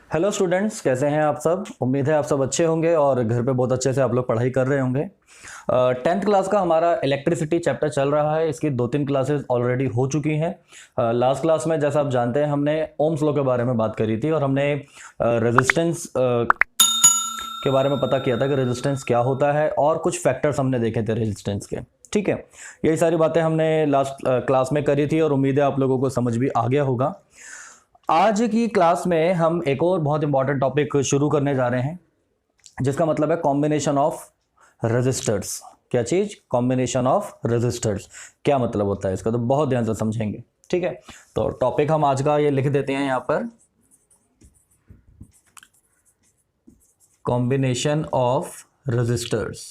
Hello students, कैसे हैं आप सब। उम्मीद है आप सब अच्छे होंगे और घर पे बहुत अच्छे से आप लोग पढ़ाई कर रहे होंगे। 10th क्लास का हमारा इलेक्ट्रिसिटी चैप्टर चल रहा है। इसकी 2-3 क्लासेस ऑलरेडी हो चुकी हैं। लास्ट क्लास में जैसा आप जानते हैं हमने ओम्स लॉ के बारे में बात करी थी और हमने रेजिस्टेंस के बारे में पता किया था कि रेजिस्टेंस क्या होता है और कुछ फैक्टर्स हमने देखे थे रेजिस्टेंस के। ठीक है, यही सारी बातें हमने लास्ट क्लास में करी थी और उम्मीद है आप लोगों को समझ भी आ गया होगा। आज की क्लास में हम एक और बहुत इंपॉर्टेंट टॉपिक शुरू करने जा रहे हैं, जिसका मतलब है कॉम्बिनेशन ऑफ रेजिस्टर्स। क्या चीज? Combination of resistors. क्या मतलब होता है इसका, तो बहुत ध्यान से समझेंगे। ठीक है, तो टॉपिक हम आज का ये लिख देते हैं यहां पर, कॉम्बिनेशन ऑफ रेजिस्टर्स।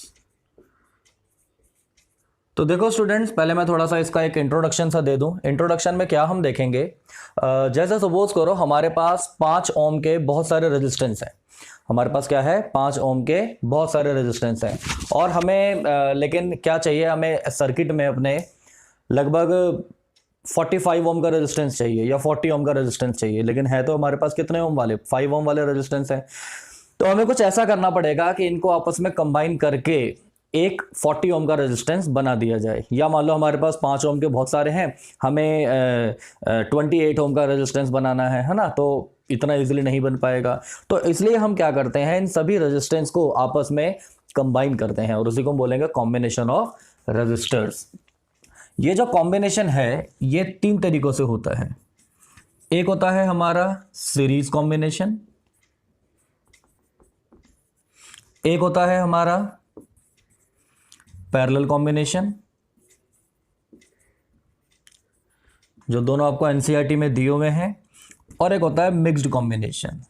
तो देखो स्टूडेंट्स, पहले मैं थोड़ा सा इसका एक इंट्रोडक्शन सा दे दूं। इंट्रोडक्शन में क्या हम देखेंगे, जैसे सपोज करो हमारे पास 5 ओम के बहुत सारे रेजिस्टेंस हैं। हमारे पास क्या है? 5 ओम के बहुत सारे रेजिस्टेंस हैं और हमें लेकिन क्या चाहिए, हमें सर्किट में अपने लगभग 45 ओम का रेजिस्टेंस चाहिए या 40 ओम का रेजिस्टेंस चाहिए। लेकिन है तो हमारे पास कितने ओम वाले? 5 ओम वाले रेजिस्टेंस है। तो हमें कुछ ऐसा करना पड़ेगा कि इनको आपस में कंबाइन करके एक 40 ओम का रेजिस्टेंस बना दिया जाए। या मान लो हमारे पास 5 ओम के बहुत सारे हैं, हमें 28 ओम का रेजिस्टेंस बनाना है ना, तो इतना इजीली नहीं बन पाएगा। तो इसलिए हम क्या करते हैं, इन सभी रेजिस्टेंस को आपस में कंबाइन करते हैं और उसी को बोलेंगे कॉम्बिनेशन ऑफ रेजिस्टर्स। ये जो कॉम्बिनेशन है ये 3 तरीकों से होता है। एक होता है हमारा सीरीज कॉम्बिनेशन, एक होता है हमारा पैरेलल कॉम्बिनेशन, जो दोनों आपको एनसीईआरटी में दिए हुए हैं, और एक होता है मिक्स्ड कॉम्बिनेशन।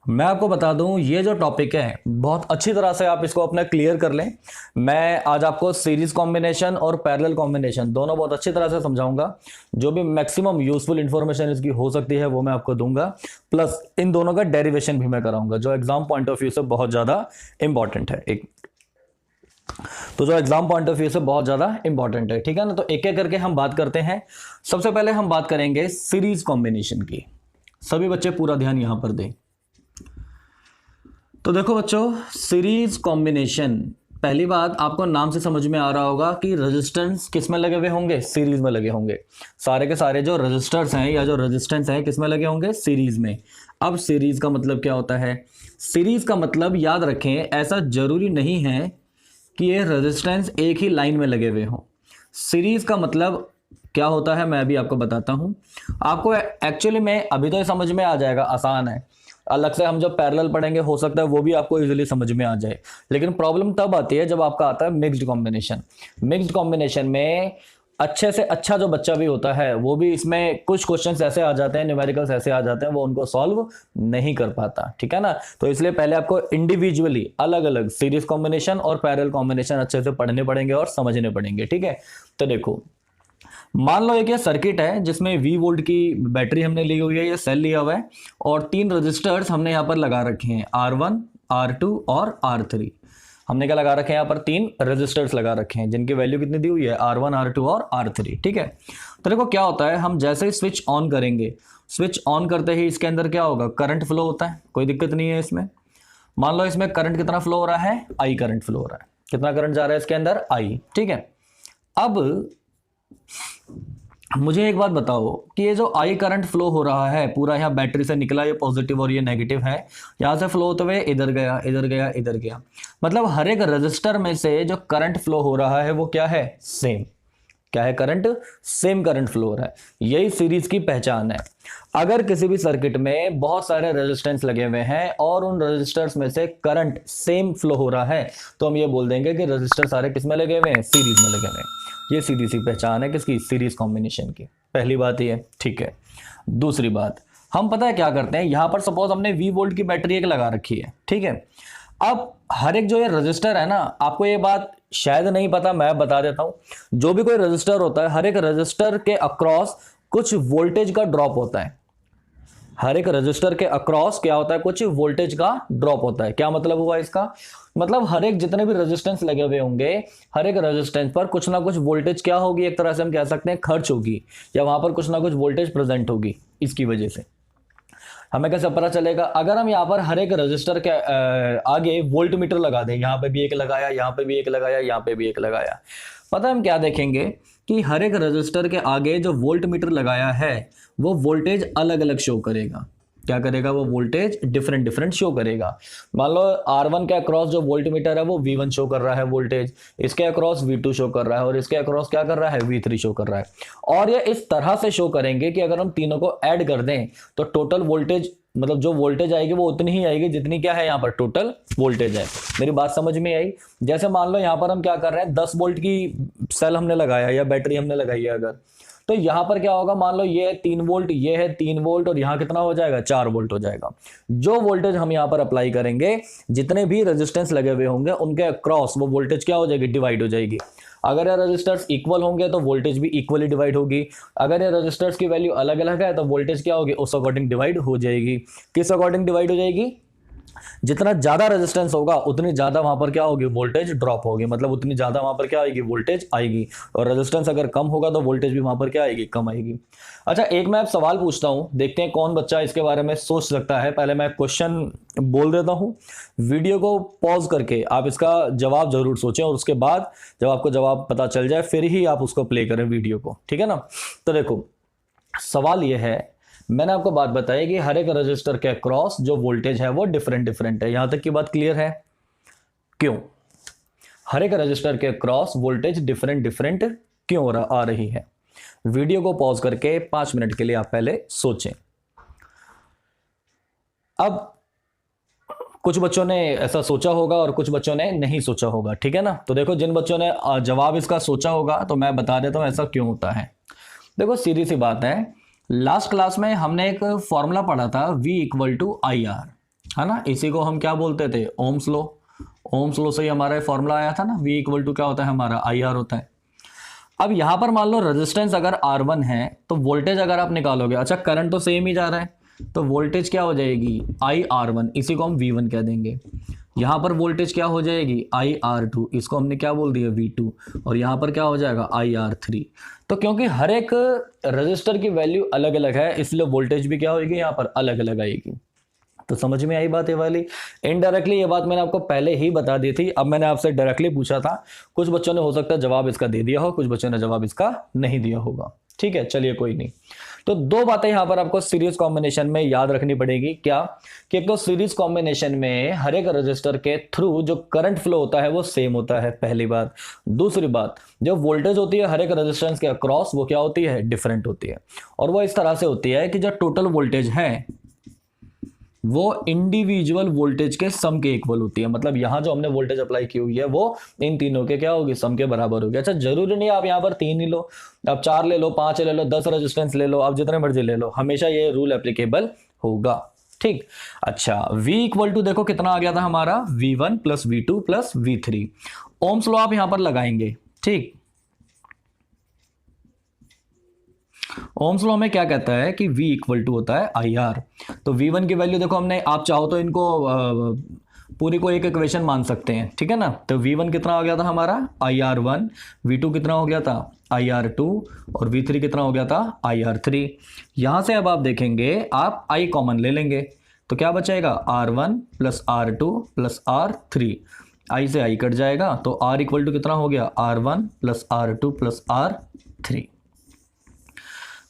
मैं आपको बता दूं, ये जो टॉपिक है बहुत अच्छी तरह से आप इसको अपना क्लियर कर लें। मैं आज आपको सीरीज कॉम्बिनेशन और पैरेलल कॉम्बिनेशन दोनों बहुत अच्छी तरह से समझाऊंगा। जो भी मैक्सिमम यूजफुल इंफॉर्मेशन इसकी हो सकती है वो मैं आपको दूंगा, प्लस इन दोनों का डेरिवेशन भी मैं कराऊंगा, जो एग्जाम पॉइंट ऑफ व्यू से बहुत ज्यादा इंपॉर्टेंट है। तो जो एग्जाम पॉइंट ऑफ व्यू से बहुत ज्यादा इंपॉर्टेंट है। ठीक है ना, तो एक एक करके हम बात करते हैं। सबसे पहले हम बात करेंगे सीरीज कॉम्बिनेशन की। सभी बच्चे पूरा ध्यान यहां पर दें। तो देखो बच्चों, सीरीज कॉम्बिनेशन, पहली बात आपको नाम से समझ में आ रहा होगा कि रेजिस्टेंस किस में लगे हुए होंगे? सीरीज में लगे होंगे। सारे के सारे जो रेजिस्टर्स हैं या जो रेजिस्टेंस हैं किस में लगे होंगे? सीरीज में। अब सीरीज का मतलब क्या होता है? सीरीज का मतलब याद रखें, ऐसा जरूरी नहीं है कि ये रेजिस्टेंस एक ही लाइन में लगे हुए हों। सीरीज का मतलब क्या होता है मैं अभी आपको बताता हूं। आपको एक्चुअली में अभी तो ये समझ में आ जाएगा, आसान है। अलग से हम जब पैरेलल पढ़ेंगे हो सकता है वो भी आपको इजीली समझ में आ जाए। लेकिन प्रॉब्लम तब आती है जब आपका आता है मिक्स्ड कॉम्बिनेशन। मिक्स्ड कॉम्बिनेशन में अच्छे से अच्छा जो बच्चा भी होता है वो भी इसमें कुछ क्वेश्चंस ऐसे आ जाते हैं, न्यूमेरिकल्स ऐसे आ जाते हैं, वो उनको सॉल्व नहीं कर पाता। ठीक है ना, तो इसलिए पहले आपको इंडिविजुअली अलग अलग सीरीज कॉम्बिनेशन और पैरेलल कॉम्बिनेशन अच्छे से पढ़ने पड़ेंगे और समझने पड़ेंगे। ठीक है, तो देखो मान लो एक ये सर्किट है जिसमें V वोल्ट की बैटरी हमने ली हुई है, ये सेल लिया हुआ है और 3 रजिस्टर्स हमने यहाँ पर लगा रखे हैं, R1, R2 और R3। हमने क्या लगा रखे हैं? यहाँ पर 3 रजिस्टर्स लगा रखे हैं जिनकी वैल्यू कितनी दी हुई है? R1, R2 और R3। ठीक है, तो देखो क्या होता है, हम जैसे ही स्विच ऑन करेंगे, स्विच ऑन करते ही इसके अंदर क्या होगा? करंट फ्लो होता है, कोई दिक्कत नहीं है इसमें। मान लो इसमें करंट कितना फ्लो हो रहा है? I करंट फ्लो हो रहा है। कितना करंट जा रहा है इसके अंदर? I। ठीक है, अब मुझे एक बात बताओ कि ये जो आई करंट फ्लो हो रहा है पूरा यहाँ बैटरी से निकला, ये पॉजिटिव और ये नेगेटिव है, यहां से फ्लो होते हुए इधर गया, इधर गया, इधर गया। मतलब हर एक रजिस्टर में से जो करंट फ्लो हो रहा है वो क्या है? सेम। क्या है? करंट सेम करंट फ्लो हो रहा है। यही सीरीज की पहचान है। अगर किसी भी सर्किट में बहुत सारे रेजिस्टेंस लगे हुए हैं और उन रेजिस्टर्स में से करंट सेम फ्लो हो रहा है तो हम ये बोल देंगे कि रेजिस्टर सारे किस में लगे हुए हैं? सीरीज में लगे हुए हैं। ये सीधी सी पहचान है किसकी? सीरीज कॉम्बिनेशन की। पहली बात ये। ठीक है, दूसरी बात, हम पता है क्या करते हैं, यहां पर सपोज हमने V वोल्ट की बैटरी एक लगा रखी है। ठीक है, अब हर एक जो ये रजिस्टर है ना, आपको ये बात शायद नहीं पता, मैं बता देता हूं। जो भी कोई रजिस्टर होता है, हर एक रजिस्टर के अक्रॉस कुछ वोल्टेज का ड्रॉप होता है। हर एक रजिस्टर के अक्रॉस क्या होता है, कुछ वोल्टेज का ड्रॉप होता है। क्या मतलब हुआ इसका, मतलब हर एक जितने भी रेजिस्टेंस लगे हुए होंगे, हर एक रेजिस्टेंस पर कुछ ना कुछ वोल्टेज क्या होगी, एक तरह से हम कह सकते हैं खर्च होगी, या वहां पर कुछ ना कुछ वोल्टेज प्रेजेंट होगी। इसकी वजह से हमें कैसे पता चलेगा, अगर हम यहाँ पर हर एक रजिस्टर के आगे वोल्ट मीटर लगा दें, यहाँ पे भी एक लगाया, यहाँ पे भी एक लगाया, यहाँ पे भी एक लगाया, पता है हम क्या देखेंगे कि हर एक रजिस्टर के आगे जो वोल्ट मीटर लगाया है वो वोल्टेज अलग अलग शो करेगा। क्या करेगा, वो वोल्टेज डिफरेंट डिफरेंट शो करेगा। मान लो R1 के अक्रॉस जो वोल्ट मीटर है वो V1 शो कर रहा है वोल्टेज, इसके अक्रॉस V2 शो कर रहा है, और इसके अक्रॉस क्या कर रहा है, V3 शो कर रहा है। और ये इस तरह से शो करेंगे कि अगर हम तीनों को ऐड कर दें तो टोटल वोल्टेज, मतलब जो वोल्टेज आएगी वो उतनी ही आएगी जितनी क्या है यहाँ पर टोटल वोल्टेज है। मेरी बात समझ में आई। जैसे मान लो यहाँ पर हम क्या कर रहे हैं, 10 वोल्ट की सेल हमने लगाया या बैटरी हमने लगाई है अगर, तो यहां पर क्या होगा, मान लो ये है 3 वोल्ट, ये है 3 वोल्ट, और यहां कितना हो जाएगा, 4 वोल्ट हो जाएगा। जो वोल्टेज हम यहां पर अप्लाई करेंगे, जितने भी रेजिस्टेंस लगे हुए होंगे उनके क्रॉस वो वोल्टेज क्या हो जाएगी, डिवाइड हो जाएगी। अगर ये रजिस्टर्स इक्वल होंगे तो वोल्टेज भी इक्वली डिवाइड होगी। अगर ये रजिस्टर्स की वैल्यू अलग अलग है तो वोल्टेज क्या होगी, उस अकॉर्डिंग डिवाइड हो जाएगी। किस अकॉर्डिंग डिवाइड हो जाएगी, जितना ज्यादा रेजिस्टेंस होगा उतनी ज्यादा वहां पर क्या होगी, वोल्टेज ड्रॉप होगी, मतलब उतनी ज्यादा वहां पर क्या आएगी, वोल्टेज आएगी। और रेजिस्टेंस अगर कम होगा तो वोल्टेज भी वहां पर क्या आएगी, कम आएगी। अच्छा, एक मैं अब सवाल पूछता हूं, देखते हैं कौन बच्चा इसके बारे में सोच सकता है। पहले मैं क्वेश्चन बोल देता हूं, वीडियो को पॉज करके आप इसका जवाब जरूर सोचें, और उसके बाद जब आपको जवाब पता चल जाए फिर ही आप उसको प्ले करें वीडियो को, ठीक है ना। तो देखो सवाल यह है, मैंने आपको बात बताई कि हर एक रजिस्टर के अक्रॉस जो वोल्टेज है वो डिफरेंट डिफरेंट है। यहां तक की बात क्लियर है। क्यों हर एक रजिस्टर के अक्रॉस वोल्टेज डिफरेंट डिफरेंट क्यों आ रही है, वीडियो को पॉज करके 5 मिनट के लिए आप पहले सोचें। अब कुछ बच्चों ने ऐसा सोचा होगा और कुछ बच्चों ने नहीं सोचा होगा, ठीक है ना। तो देखो, जिन बच्चों ने जवाब इसका सोचा होगा तो मैं बता देता हूं ऐसा क्यों होता है। देखो सीधी सी बात है, लास्ट क्लास में हमने एक फॉर्मूला पढ़ा था V इक्वल टू IR, है ना। इसी को हम क्या बोलते थे, ओम्स लॉ। ओम्स लॉ से ही हमारा फॉर्मूला आया था ना, V इक्वल टू क्या होता है हमारा, IR होता है। अब यहां पर मान लो रेजिस्टेंस अगर R1 है तो वोल्टेज अगर आप निकालोगे, अच्छा करंट तो सेम ही जा रहा है, तो वोल्टेज क्या हो जाएगी, IR1, इसी को हम V1 कह देंगे। यहां पर वोल्टेज क्या हो जाएगी, IR2, इसको हमने क्या बोल दिया, V2, और यहां पर क्या हो जाएगा, IR3। तो क्योंकि हर एक रजिस्टर की वैल्यू अलग अलग है, इसलिए वोल्टेज भी क्या होगी यहां पर अलग अलग आएगी। तो समझ में आई बात ये वाली। इनडायरेक्टली ये बात मैंने आपको पहले ही बता दी थी, अब मैंने आपसे डायरेक्टली पूछा था। कुछ बच्चों ने हो सकता है जवाब इसका दे दिया हो, कुछ बच्चों ने जवाब इसका नहीं दिया होगा, ठीक है, चलिए कोई नहीं। तो 2 बातें यहां पर आपको सीरीज कॉम्बिनेशन में याद रखनी पड़ेगी। क्या कि एक तो सीरीज कॉम्बिनेशन में हर एक रजिस्टर के थ्रू जो करंट फ्लो होता है वो सेम होता है, पहली बात। दूसरी बात, जो वोल्टेज होती है हर एक रेजिस्टेंस के अक्रॉस वो क्या होती है, डिफरेंट होती है। और वो इस तरह से होती है कि जो टोटल वोल्टेज है वो इंडिविजुअल वोल्टेज के सम के इक्वल होती है। मतलब यहां जो हमने वोल्टेज अप्लाई की हुई है वो इन तीनों के क्या होगी, सम के बराबर होगी। अच्छा, जरूरी नहीं आप यहां पर 3 ही लो, आप 4 ले लो, 5 ले लो, 10 रेजिस्टेंस ले लो, आप जितने मर्जी ले लो, हमेशा ये रूल एप्लीकेबल होगा, ठीक। अच्छा, V इक्वल टू देखो कितना आ गया था हमारा, V1 plus V2 plus V3। Ohm's law आप यहां पर लगाएंगे, ठीक। ओम्स लॉ में क्या कहता है कि V इक्वल टू होता है IR। तो V1 की वैल्यू देखो, हमने, आप चाहो तो इनको पूरी को एक इक्वेशन मान सकते हैं, ठीक है ना। तो V1 कितना हो गया था हमारा, IR1, V2 कितना हो गया था, IR2, और V3 कितना हो गया था, IR3। यहां से अब आप देखेंगे, आप I कॉमन ले लेंगे तो क्या बचेगा, R1 plus R2 plus R3, I से I कट जाएगा तो R इक्वल टू कितना हो गया, R1 plus R2 plus R3।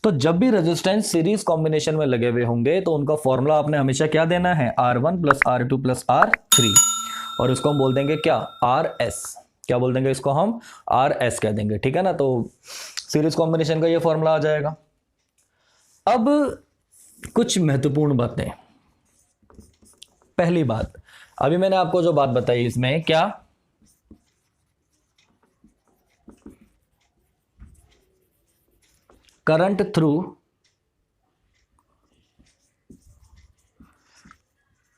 तो जब भी रेजिस्टेंस सीरीज कॉम्बिनेशन में लगे हुए होंगे तो उनका फॉर्मूला आपने हमेशा क्या देना है, R1 plus R2 plus R3, और इसको हम बोल देंगे क्या, RS। क्या बोल देंगे इसको हम, RS कह देंगे, ठीक है ना। तो सीरीज कॉम्बिनेशन का ये फॉर्मूला आ जाएगा। अब कुछ महत्वपूर्ण बातें। पहली बात, अभी मैंने आपको जो बात बताई इसमें क्या, current through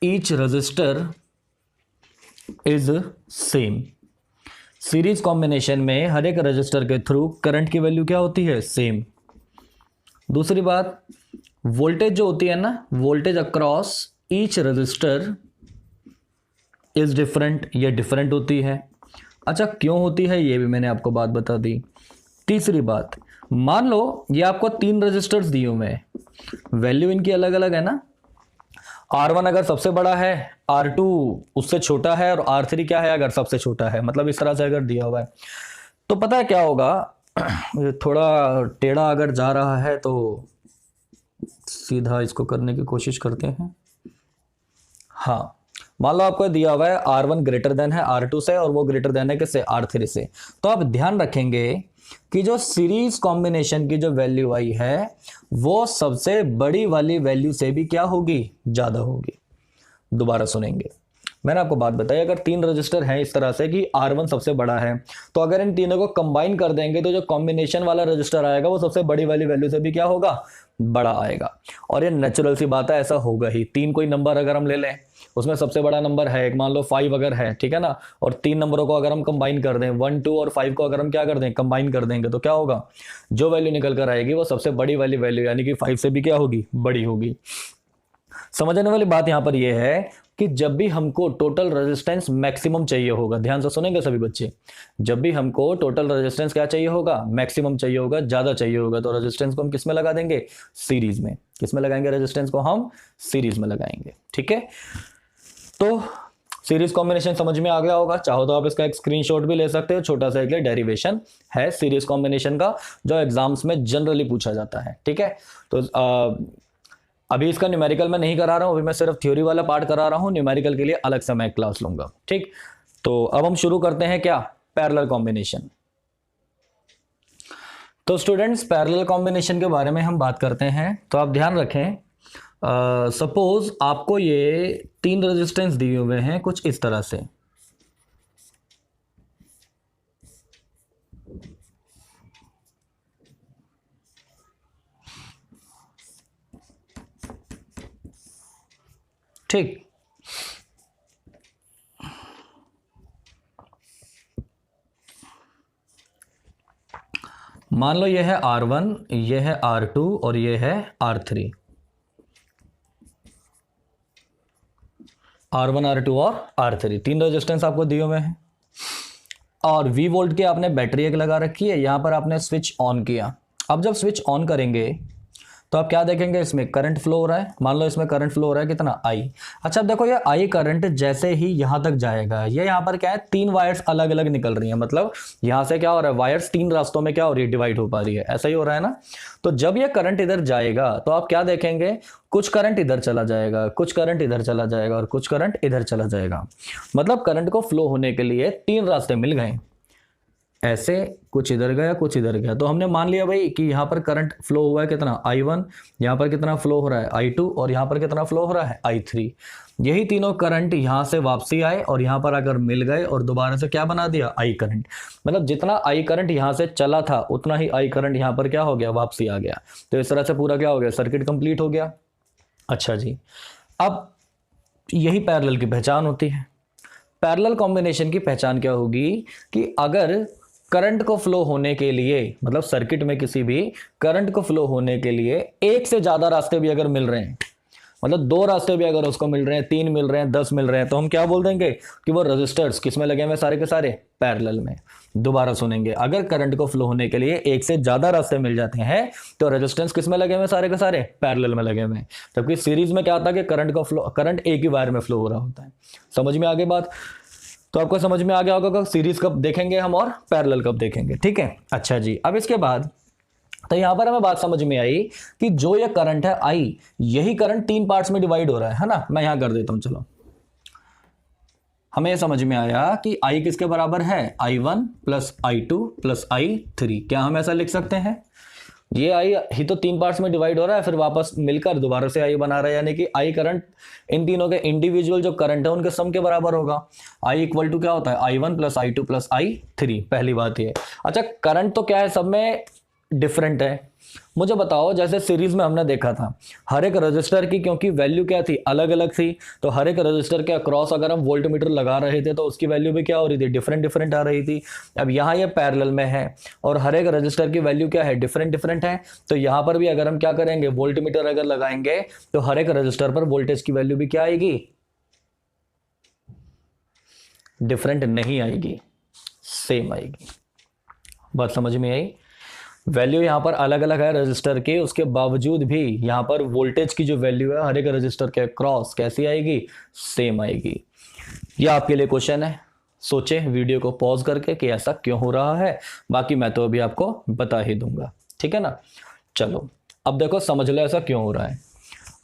each resistor is same. Series combination में हर एक रजिस्टर के थ्रू करंट की वैल्यू क्या होती है, सेम। दूसरी बात, वोल्टेज जो होती है ना, voltage across each resistor is different, ये डिफरेंट होती है। अच्छा, क्यों होती है ये भी मैंने आपको बात बता दी। तीसरी बात, मान लो ये आपको 3 रजिस्टर्स दिए हुए हैं, वैल्यू इनकी अलग अलग है ना। R1 अगर सबसे बड़ा है, R2 उससे छोटा है, और R3 क्या है अगर सबसे छोटा है, मतलब इस तरह से अगर दिया हुआ है तो पता है क्या होगा, थोड़ा टेढ़ा अगर जा रहा है तो सीधा इसको करने की कोशिश करते हैं। हाँ, मान लो आपको दिया हुआ है R1 ग्रेटर देन है R2 से, और वो ग्रेटर देन है किससे, R3 से। तो आप ध्यान रखेंगे कि जो सीरीज कॉम्बिनेशन की जो वैल्यू आई है वो सबसे बड़ी वाली वैल्यू से भी क्या होगी, ज्यादा होगी। दोबारा सुनेंगे, मैंने आपको बात बताई, अगर 3 रजिस्टर हैं इस तरह से कि R1 सबसे बड़ा है, तो अगर इन तीनों को कंबाइन कर देंगे तो जो कॉम्बिनेशन वाला रजिस्टर आएगा वो सबसे बड़ी वाली वैल्यू से भी क्या होगा, बड़ा आएगा। और ये नेचुरल सी बात है, ऐसा होगा ही। 3 कोई नंबर अगर हम ले लें, उसमें सबसे बड़ा नंबर है एक, मान लो 5 अगर है, ठीक है ना, और 3 नंबरों को अगर हम कंबाइन कर दें, 1 2 और 5 को अगर हम क्या कर दें, कंबाइन कर देंगे, तो क्या होगा, जो वैल्यू निकल कर आएगी वो सबसे बड़ी वाली वैल्यू यानी कि 5 से भी क्या होगी, बड़ी होगी। समझने वाली बात यहां पर यह है कि जब भी हमको टोटल रेजिस्टेंस मैक्सिमम चाहिए होगा, ध्यान से सुनेंगे सभी बच्चे, जब भी हमको टोटल रेजिस्टेंस क्या चाहिए होगा, मैक्सिमम चाहिए होगा, ज्यादा चाहिए होगा, तो रेजिस्टेंस को हम किस में लगा देंगे, सीरीज में। किस में लगाएंगे, रेजिस्टेंस को हम सीरीज में लगाएंगे। ठीक है, तो सीरीज कॉम्बिनेशन समझ में आ गया होगा। चाहो तो आप इसका एक स्क्रीनशॉट भी ले सकते हो, छोटा सा एक डेरिवेशन है सीरीज कॉम्बिनेशन का, जो एग्जाम्स में जनरली पूछा जाता है। ठीक है, तो अभी इसका न्यूमेरिकल मैं नहीं करा रहा हूं, अभी मैं सिर्फ थ्योरी वाला पार्ट करा रहा हूं, न्यूमेरिकल के लिए अलग से मैं क्लास लूंगा। ठीक, तो अब हम शुरू करते हैं क्या, पैरेलल कॉम्बिनेशन। तो स्टूडेंट्स, पैरेलल कॉम्बिनेशन के बारे में हम बात करते हैं। तो आप ध्यान रखें, सपोज आपको ये 3 रेजिस्टेंस दिए हुए हैं कुछ इस तरह से, ठीक। मान लो ये है R1, ये है R2 और ये है R3। R1 R2 और R3 3 रेजिस्टेंस आपको दिए हुए हैं, और V वोल्ट की आपने बैटरी एक लगा रखी है, यहां पर आपने स्विच ऑन किया। अब जब स्विच ऑन करेंगे तो आप क्या देखेंगे, इसमें करंट फ्लो हो रहा है। मान लो इसमें करंट फ्लो हो रहा है कितना, I। अच्छा, अब देखो ये I करंट जैसे ही यहां तक जाएगा, ये यहां पर क्या है, 3 वायर्स अलग अलग निकल रही हैं, मतलब यहां से क्या हो रहा है, वायर्स 3 रास्तों में क्या हो रही है, डिवाइड हो पा रही है, ऐसा ही हो रहा है ना। तो जब ये करंट इधर जाएगा तो आप क्या देखेंगे, कुछ करंट इधर चला जाएगा, कुछ करंट इधर चला जाएगा, और कुछ करंट इधर चला जाएगा। मतलब करंट को फ्लो होने के लिए 3 रास्ते मिल गए, ऐसे कुछ इधर गया, कुछ इधर गया। तो हमने मान लिया भाई कि यहां पर करंट फ्लो हुआ है कितना, I1, यहां पर कितना फ्लो हो रहा है, I2, और यहां पर कितना फ्लो हो रहा है, I3। यही तीनों करंट यहां से वापसी आए और यहां पर अगर मिल गए और दोबारा से क्या बना दिया, I करंट। मतलब जितना I करंट यहां से चला था उतना ही I करंट यहां पर क्या हो गया, वापसी आ गया। तो इस तरह से पूरा क्या हो गया, सर्किट कंप्लीट हो गया। अच्छा जी, अब यही पैरेलल की पहचान होती है। पैरेलल कॉम्बिनेशन की पहचान क्या होगी कि अगर करंट को फ्लो होने के लिए, मतलब सर्किट में किसी भी करंट को फ्लो होने के लिए एक से ज्यादा रास्ते भी अगर मिल रहे हैं, मतलब 2 रास्ते भी अगर उसको मिल रहे हैं, 3 मिल रहे हैं, 10 मिल रहे हैं, तो हम क्या बोल देंगे कि वो रजिस्टर्स किस में लगे हुए, सारे के सारे पैरेलल में। दोबारा सुनेंगे, अगर करंट को फ्लो होने के लिए एक से ज्यादा रास्ते मिल जाते हैं तो रेजिस्टेंस किस में लगे हुए, सारे के सारे पैरेलल में लगे हुए हैं। जबकि सीरीज में क्या होता है कि करंट एक ही वायर में फ्लो हो रहा होता है। समझ में आगे बात, तो आपको समझ में आ गया होगा कि सीरीज कब देखेंगे हम और पैरेलल कब देखेंगे। ठीक है, अच्छा जी, अब इसके बाद तो यहां पर हमें बात समझ में आई कि जो ये करंट है I, यही करंट 3 पार्ट्स में डिवाइड हो रहा है ना। मैं यहां कर देता हूं, चलो, हमें यह समझ में आया कि I किसके बराबर है, I1 plus I2 plus I3। क्या हम ऐसा लिख सकते हैं, ये I ही तो 3 पार्ट्स में डिवाइड हो रहा है, फिर वापस मिलकर दोबारा से I बना रहा है, यानी कि I करंट इन तीनों के इंडिविजुअल जो करंट है उनके सम के बराबर होगा। I इक्वल टू क्या होता है, I1 plus I2 plus I3। पहली बात ये। अच्छा, करंट तो क्या है, सब में डिफरेंट है, मुझे बताओ, जैसे सीरीज में हमने देखा था हर एक रजिस्टर की क्योंकि वैल्यू क्या थी, अलग अलग थी, तो हर एक रजिस्टर के अक्रॉस अगर हम वोल्टमीटर लगा रहे थे तो उसकी वैल्यू भी क्या हो रही थी, डिफरेंट डिफरेंट आ रही थी। अब यहाँ ये पैरेलल में है और हर एक रजिस्टर की वैल्यू क्या है, डिफरेंट डिफरेंट है, तो यहाँ पर भी अगर हम क्या करेंगे, वोल्टमीटर अगर लगाएंगे तो हर एक रजिस्टर पर वोल्टेज की वैल्यू भी क्या आएगी, डिफरेंट नहीं आएगी, सेम आएगी। बात समझ में आई? वैल्यू यहां पर अलग अलग है रजिस्टर के, उसके बावजूद भी यहां पर वोल्टेज की जो वैल्यू है हर एक रजिस्टर के क्रॉस कैसी आएगी, सेम आएगी। यह आपके लिए क्वेश्चन है, सोचे वीडियो को पॉज करके कि ऐसा क्यों हो रहा है, बाकी मैं तो अभी आपको बता ही दूंगा, ठीक है ना। चलो अब देखो समझ लो ऐसा क्यों हो रहा है।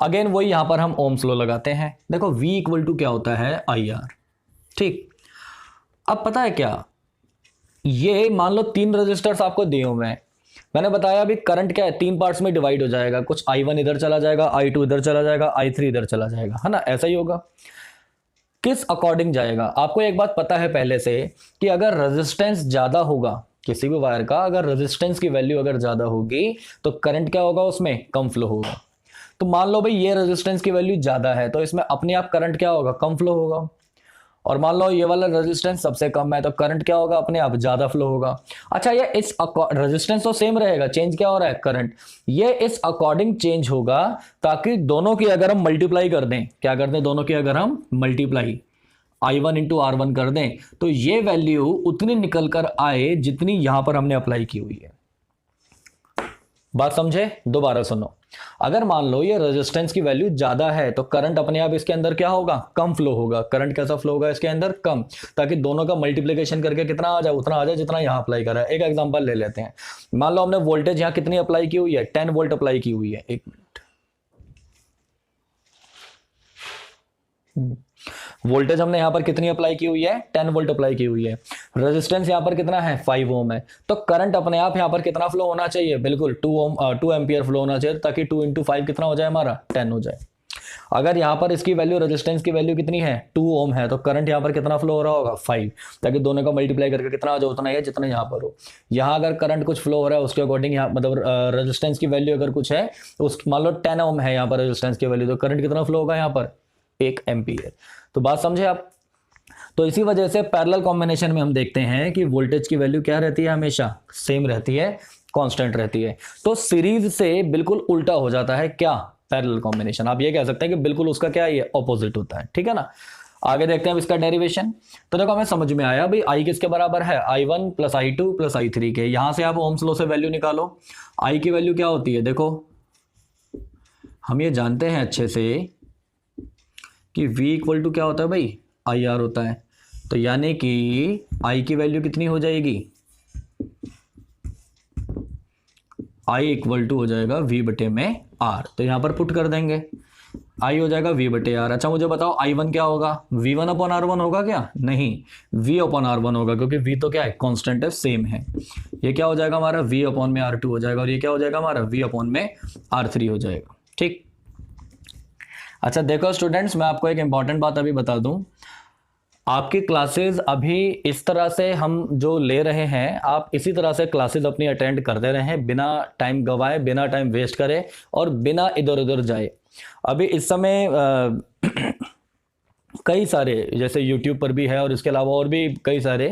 अगेन वही यहां पर हम ओम्स लॉ लगाते हैं। देखो V इक्वल टू क्या होता है, IR, ठीक। अब पता है क्या, ये मान लो 3 रजिस्टर्स आपको दिए हुए हैं, मैंने बताया अभी करंट क्या है, 3 पार्ट्स में डिवाइड हो जाएगा, कुछ I1 इधर चला जाएगा, I2 इधर चला जाएगा, I3 इधर चला जाएगा, है ना, ऐसा ही होगा। किस अकॉर्डिंग जाएगा, आपको एक बात पता है पहले से कि अगर रेजिस्टेंस ज्यादा होगा किसी भी वायर का, अगर रेजिस्टेंस की वैल्यू अगर ज्यादा होगी तो करंट क्या होगा, उसमें कम फ्लो होगा। तो मान लो भाई ये रेजिस्टेंस की वैल्यू ज्यादा है तो इसमें अपने आप करंट क्या होगा, कम फ्लो होगा। और मान लो ये वाला रेजिस्टेंस सबसे कम है तो करंट क्या होगा, अपने आप ज्यादा फ्लो होगा। अच्छा, ये इस रेजिस्टेंस तो सेम रहेगा, चेंज क्या हो रहा है, करंट, ये इस अकॉर्डिंग चेंज होगा ताकि दोनों की अगर हम मल्टीप्लाई कर दें, क्या कर दें, दोनों की अगर हम मल्टीप्लाई I1 इंटू R1 कर दें तो ये वैल्यू उतनी निकल कर आए जितनी यहां पर हमने अप्लाई की हुई है। बात समझे, दोबारा सुनो। अगर मान लो ये रेजिस्टेंस की वैल्यू ज्यादा है तो करंट अपने आप इसके अंदर क्या होगा, कम फ्लो होगा। करंट कैसा फ्लो होगा इसके अंदर, कम, ताकि दोनों का मल्टीप्लिकेशन करके कितना आ जाए, उतना आ जाए जितना यहां अप्लाई करा है। एक एग्जांपल ले लेते हैं, मान लो हमने वोल्टेज यहां कितनी अप्लाई की हुई है, 10 वोल्ट अप्लाई की हुई है। एक मिनट, वोल्टेज हमने यहां पर कितनी अप्लाई की हुई है, 10 वोल्ट अप्लाई की हुई है। रेजिस्टेंस यहां पर कितना है, 5 ओम है, तो करंट अपने आप यहां पर कितना फ्लो होना चाहिए, बिल्कुल 2 एम्पियर फ्लो होना चाहिए, ताकि 2 इंटू 5 कितना हो जाए, हमारा 10 हो जाए। अगर यहां पर इसकी वैल्यू, रेजिस्टेंस की वैल्यू कितनी है, 2 ओम है, तो करंट यहां पर कितना फ्लो हो रहा होगा, 5, ताकि दोनों का मल्टीप्लाई करके कितना आ जाए, उतना ही है जितना यहां पर हो। यहां अगर करंट कुछ फ्लो हो रहा है उसके अकॉर्डिंग यहाँ मतलब रेजिस्टेंस की वैल्यू अगर कुछ है तो उस मान लो 10 ओम है यहां पर रेजिस्टेंस की वैल्यू, तो करंट कितना फ्लो होगा यहां पर, 1 एम्पियर। तो बात समझे आप। तो इसी वजह से पैरेलल कॉम्बिनेशन में हम देखते हैं कि वोल्टेज की वैल्यू क्या रहती है, हमेशा सेम रहती है, कांस्टेंट रहती है। तो सीरीज से बिल्कुल उल्टा हो जाता है क्या, पैरेलल कॉम्बिनेशन। आप ये कह सकते हैं कि बिल्कुल उसका क्या है, ये ऑपोजिट होता है, ठीक है ना। आगे देखते हैं अब इसका डेरिवेशन। तो देखो हमें समझ में आया भाई आई किसके बराबर है, I1 plus I2 plus I3 के। यहां से आप ओम्स लॉ से वैल्यू निकालो। आई की वैल्यू क्या होती है, देखो हम ये जानते हैं अच्छे से कि V इक्वल टू क्या होता है भाई, IR होता है। तो यानी कि I की वैल्यू कितनी हो जाएगी, I इक्वल टू हो जाएगा V बटे में R। तो यहां पर पुट कर देंगे, I हो जाएगा V बटे R। अच्छा मुझे बताओ I1 क्या होगा, V1 अपॉन R1 होगा क्या, नहीं, V अपॉन R1 होगा, क्योंकि V तो क्या है, कांस्टेंट है, सेम है। ये क्या हो जाएगा हमारा, V अपॉन में R2 हो जाएगा, और ये क्या हो जाएगा हमारा, V अपॉन में R3 हो जाएगा, ठीक। अच्छा देखो स्टूडेंट्स, मैं आपको एक इंपॉर्टेंट बात अभी बता दूं, आपकी क्लासेस अभी इस तरह से हम जो ले रहे हैं, आप इसी तरह से क्लासेस अपनी अटेंड करते रहें, बिना टाइम गवाए, बिना टाइम वेस्ट करे और बिना इधर उधर जाए। अभी इस समय कई सारे, जैसे YouTube पर भी है और इसके अलावा और भी कई सारे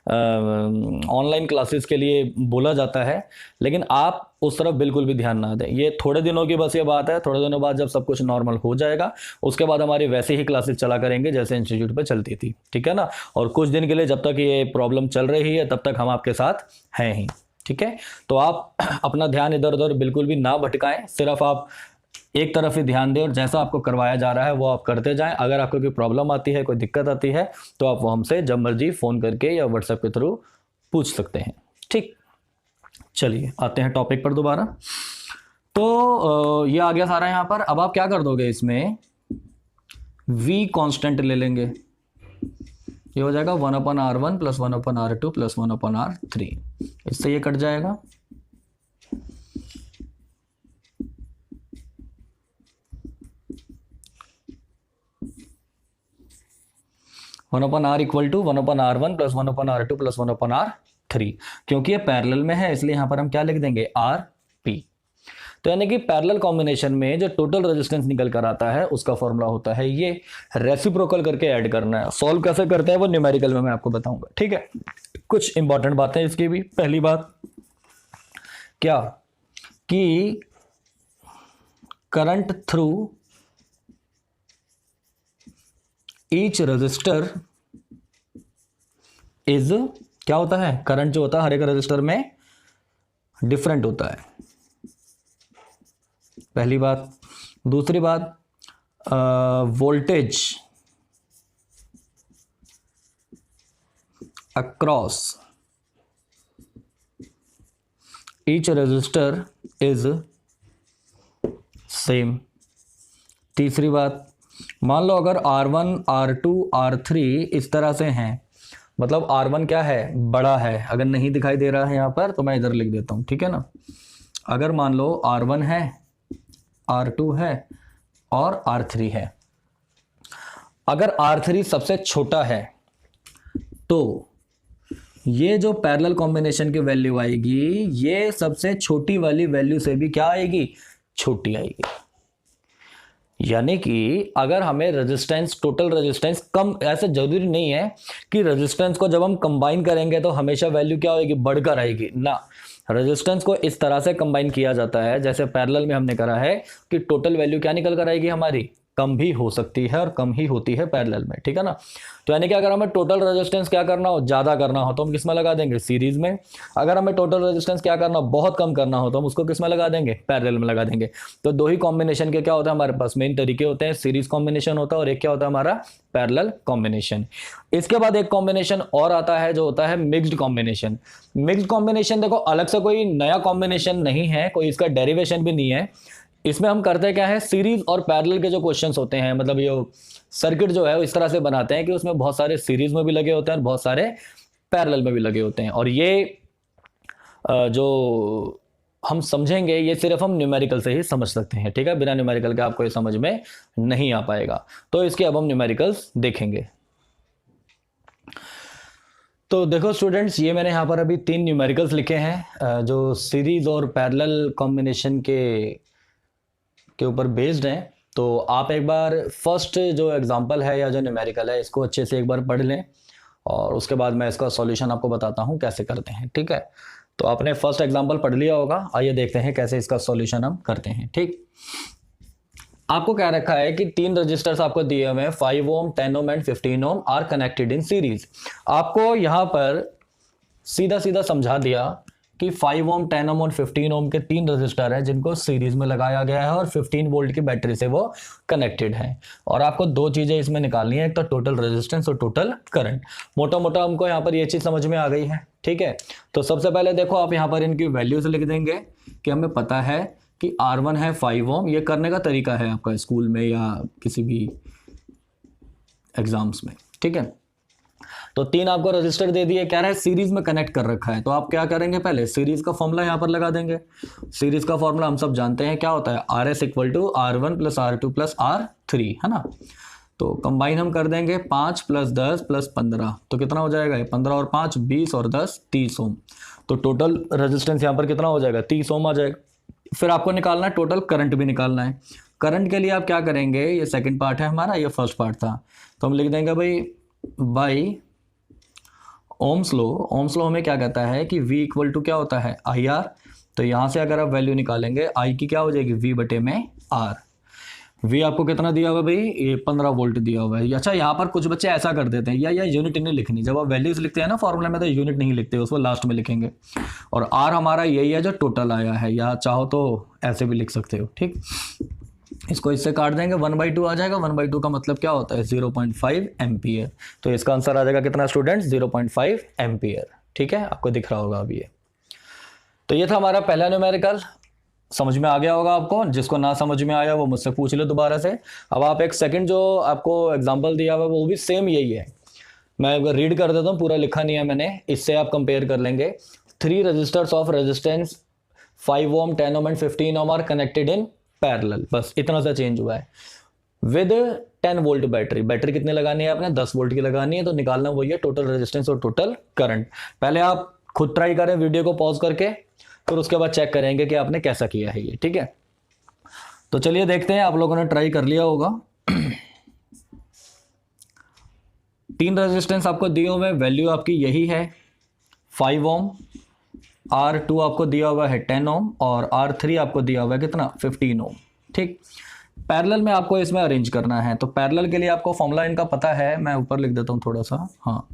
ऑनलाइन क्लासेस के लिए बोला जाता है, लेकिन आप उस तरफ बिल्कुल भी ध्यान ना दें। ये थोड़े दिनों की बस ये बात है, थोड़े दिनों बाद जब सब कुछ नॉर्मल हो जाएगा उसके बाद हमारी वैसे ही क्लासेस चला करेंगे जैसे इंस्टीट्यूट पे चलती थी, ठीक है ना। और कुछ दिन के लिए जब तक ये प्रॉब्लम चल रही है तब तक हम आपके साथ हैं ही, ठीक है। तो आप अपना ध्यान इधर उधर बिल्कुल भी ना भटकाएं, सिर्फ आप एक तरफ ही ध्यान दें और जैसा आपको करवाया जा रहा है वो आप करते जाएं। अगर आपको कोई प्रॉब्लम आती है, कोई दिक्कत आती है तो आप वो हमसे जब मर्जी फ़ोन करके या व्हाट्सएप के थ्रू पूछ सकते हैं, ठीक। चलिए आते हैं टॉपिक पर दोबारा। तो ये आ गया सारा यहाँ पर। अब आप क्या कर दोगे, इसमें V कांस्टेंट ले लेंगे, ये हो जाएगा 1/R1 plus 1/R2 plus 1/R3। इससे ये कट जाएगा, R equal to 1/R1 plus 1/R2 plus 1/R3। क्योंकि ये पैरेलल में है इसलिए यहां पर हम क्या लिख देंगे, RP। तो यानी कि पैरेलल कॉम्बिनेशन में जो टोटल रेजिस्टेंस निकल कर आता है उसका फॉर्मूला होता है ये। रेसिप्रोकल करके ऐड करना है। सॉल्व कैसे करते हैं वो न्यूमेरिकल में मैं आपको बताऊंगा, ठीक है। कुछ इंपॉर्टेंट बातें इसकी भी। पहली बात क्या कि current through each resistor is, क्या होता है, करंट जो होता है हर एक रजिस्टर में डिफरेंट होता है, पहली बात। दूसरी बात, voltage across each resistor is same. तीसरी बात, मान लो अगर R1, R2, R3 इस तरह से हैं, मतलब R1 क्या है, बड़ा है। अगर नहीं दिखाई दे रहा है यहां पर तो मैं इधर लिख देता हूं, ठीक है ना। अगर मान लो R1 है, R2 है और R3 है। अगर R3 सबसे छोटा है तो ये जो पैरेलल कॉम्बिनेशन की वैल्यू आएगी ये सबसे छोटी वाली वैल्यू से भी क्या आएगी, छोटी आएगी। यानी कि अगर हमें रेजिस्टेंस, टोटल रेजिस्टेंस कम, ऐसे जरूरी नहीं है कि रेजिस्टेंस को जब हम कंबाइन करेंगे तो हमेशा वैल्यू क्या होगी, बढ़कर आएगी ना। रेजिस्टेंस को इस तरह से कंबाइन किया जाता है जैसे पैरेलल में हमने करा है कि टोटल वैल्यू क्या निकल कर आएगी हमारी, कम भी हो सकती है और कम ही होती है पैरेलल में, ठीक है ना। तो यानी कि अगर हमें टोटल रेजिस्टेंस क्या करना हो, ज़्यादा करना हो तो हम किस में लगा देंगे, सीरीज में। अगर हमें टोटल रेजिस्टेंस क्या करना हो, बहुत कम करना हो तो हम उसको किस में लगा देंगे, पैरेलल में लगा देंगे। तो दो ही कॉम्बिनेशन के क्या होता है हमारे पास, मेन तरीके होते हैं, सीरीज कॉम्बिनेशन होता है और एक क्या होता है हमारा, पैरेलल कॉम्बिनेशन। इसके बाद एक कॉम्बिनेशन और आता है जो होता है मिक्स्ड कॉम्बिनेशन। मिक्स्ड कॉम्बिनेशन देखो अलग से कोई नया कॉम्बिनेशन नहीं है, कोई इसका डेरिवेशन भी नहीं है। इसमें हम करते क्या है, सीरीज और पैरेलल के जो क्वेश्चंस होते हैं, मतलब ये सर्किट जो है वो इस तरह से बनाते हैं कि उसमें बहुत सारे सीरीज में भी लगे होते हैं और बहुत सारे पैरेलल में भी लगे होते हैं। और ये जो हम समझेंगे ये सिर्फ हम न्यूमेरिकल से ही समझ सकते हैं, ठीक है। बिना न्यूमेरिकल के आपको ये समझ में नहीं आ पाएगा। तो इसके अब हम न्यूमेरिकल्स देखेंगे। तो देखो स्टूडेंट्स, ये मैंने यहाँ पर अभी 3 न्यूमेरिकल्स लिखे हैं जो सीरीज और पैरेलल कॉम्बिनेशन के ऊपर बेस्ड हैं। तो आप एक बार फर्स्ट जो एग्जांपल है या जो न्यूमेरिकल है इसको अच्छे से एक बार पढ़ लें और उसके बाद मैं इसका सॉल्यूशन आपको बताता हूँ कैसे करते हैं, ठीक है। तो आपने फर्स्ट एग्जांपल पढ़ लिया होगा, आइए देखते हैं कैसे इसका सॉल्यूशन हम करते हैं, ठीक। आपको क्या रखा है कि 3 रजिस्टर्स आपको दिए हुए हैं, 5 ohm, 10 ohm and 15 ohm are connected in series. आपको यहाँ पर सीधा सीधा समझा दिया कि 5 ओम, 10 ओम और 15 ओम के 3 रजिस्टर हैं जिनको सीरीज में लगाया गया है और 15 वोल्ट की बैटरी से वो कनेक्टेड है। और आपको 2 चीजें इसमें निकालनी है, एक तो टोटल रेजिस्टेंस और टोटल करंट। मोटा मोटा हमको यहाँ पर ये चीज समझ में आ गई है, ठीक है। तो सबसे पहले देखो आप यहाँ पर इनकी वैल्यूज लिख देंगे कि हमें पता है कि R1 है 5 ओम। ये करने का तरीका है आपका स्कूल में या किसी भी एग्जाम्स में, ठीक है। तो 3 आपको रजिस्टर दे दिए, कह रहा है सीरीज में कनेक्ट कर रखा है। तो आप क्या करेंगे, पहले सीरीज का फॉर्मूला यहाँ पर लगा देंगे। सीरीज का फॉर्मूला हम सब जानते हैं क्या होता है, RS equal to R1 plus R2 plus R3, है ना। तो कंबाइन हम कर देंगे 5 प्लस 10 प्लस 15, तो कितना हो जाएगा, 15 और 5 20 और 10 30 ओम। तो टोटल रेजिस्टेंस यहाँ पर कितना हो जाएगा, 30 ओम आ जाएगा। फिर आपको निकालना है टोटल करंट भी निकालना है। करंट के लिए आप क्या करेंगे, ये सेकंड पार्ट है हमारा, ये फर्स्ट पार्ट था। तो हम लिख देंगे भाई by Ohm's law. Ohm's law हमें क्या कहता है कि V इक्वल टू क्या होता है, IR। तो यहाँ से अगर आप वैल्यू निकालेंगे I की क्या हो जाएगी, V बटे में R। V आपको कितना दिया हुआ भाई, ये 15 वोल्ट दिया हुआ है। अच्छा यहाँ पर कुछ बच्चे ऐसा कर देते हैं या यूनिट नहीं लिखनी, जब आप वैल्यूज लिखते हैं ना फॉर्मूला में तो यूनिट नहीं लिखते, उसको लास्ट में लिखेंगे। और R हमारा यही है जो टोटल आया है, या चाहो तो ऐसे भी लिख सकते हो, ठीक। इसको इससे काट देंगे, 1/2 आ जाएगा। 1/2 का मतलब क्या होता है, 0.5 एम्पियर। तो इसका आंसर आ जाएगा कितना स्टूडेंट्स, 0.5 एम्पियर, ठीक है। आपको दिख रहा होगा अभी ये। तो ये था हमारा पहला न्यूमेरिकल, समझ में आ गया होगा आपको। जिसको ना समझ में आया वो मुझसे पूछ लो दोबारा से। अब आप एक सेकंड जो आपको एग्जांपल दिया हुआ वो भी सेम यही है, मैं अगर रीड कर देता हूँ, पूरा लिखा नहीं है मैंने, इससे आप कंपेयर कर लेंगे। 3 resistors of resistance 5 ohm, 10 ohm and 15 ohm are connected in parallel, बस इतना सा चेंज हुआ है। विद 10 वोल्ट बैटरी, बैटरी कितने लगानी है आपने, 10 वोल्ट की लगानी है। तो निकालना वही है टोटल रेजिस्टेंस और टोटल करंट। पहले आप खुद ट्राई करें वीडियो को पॉज करके, फिर उसके बाद चेक करेंगे कि आपने कैसा किया है ये, ठीक है। तो चलिए देखते हैं, आप लोगों ने ट्राई कर लिया होगा। 3 रेजिस्टेंस आपको दिए हुए, वैल्यू आपकी यही है 5 ओम, R2 आपको दिया हुआ है 10 ओम और R3 आपको दिया हुआ है कितना 15 ओम, ठीक। पैरेलल में आपको इसमें अरेंज करना है, तो पैरेलल के लिए आपको फॉर्मूला इनका पता है, मैं ऊपर लिख देता हूँ थोड़ा सा। हाँ,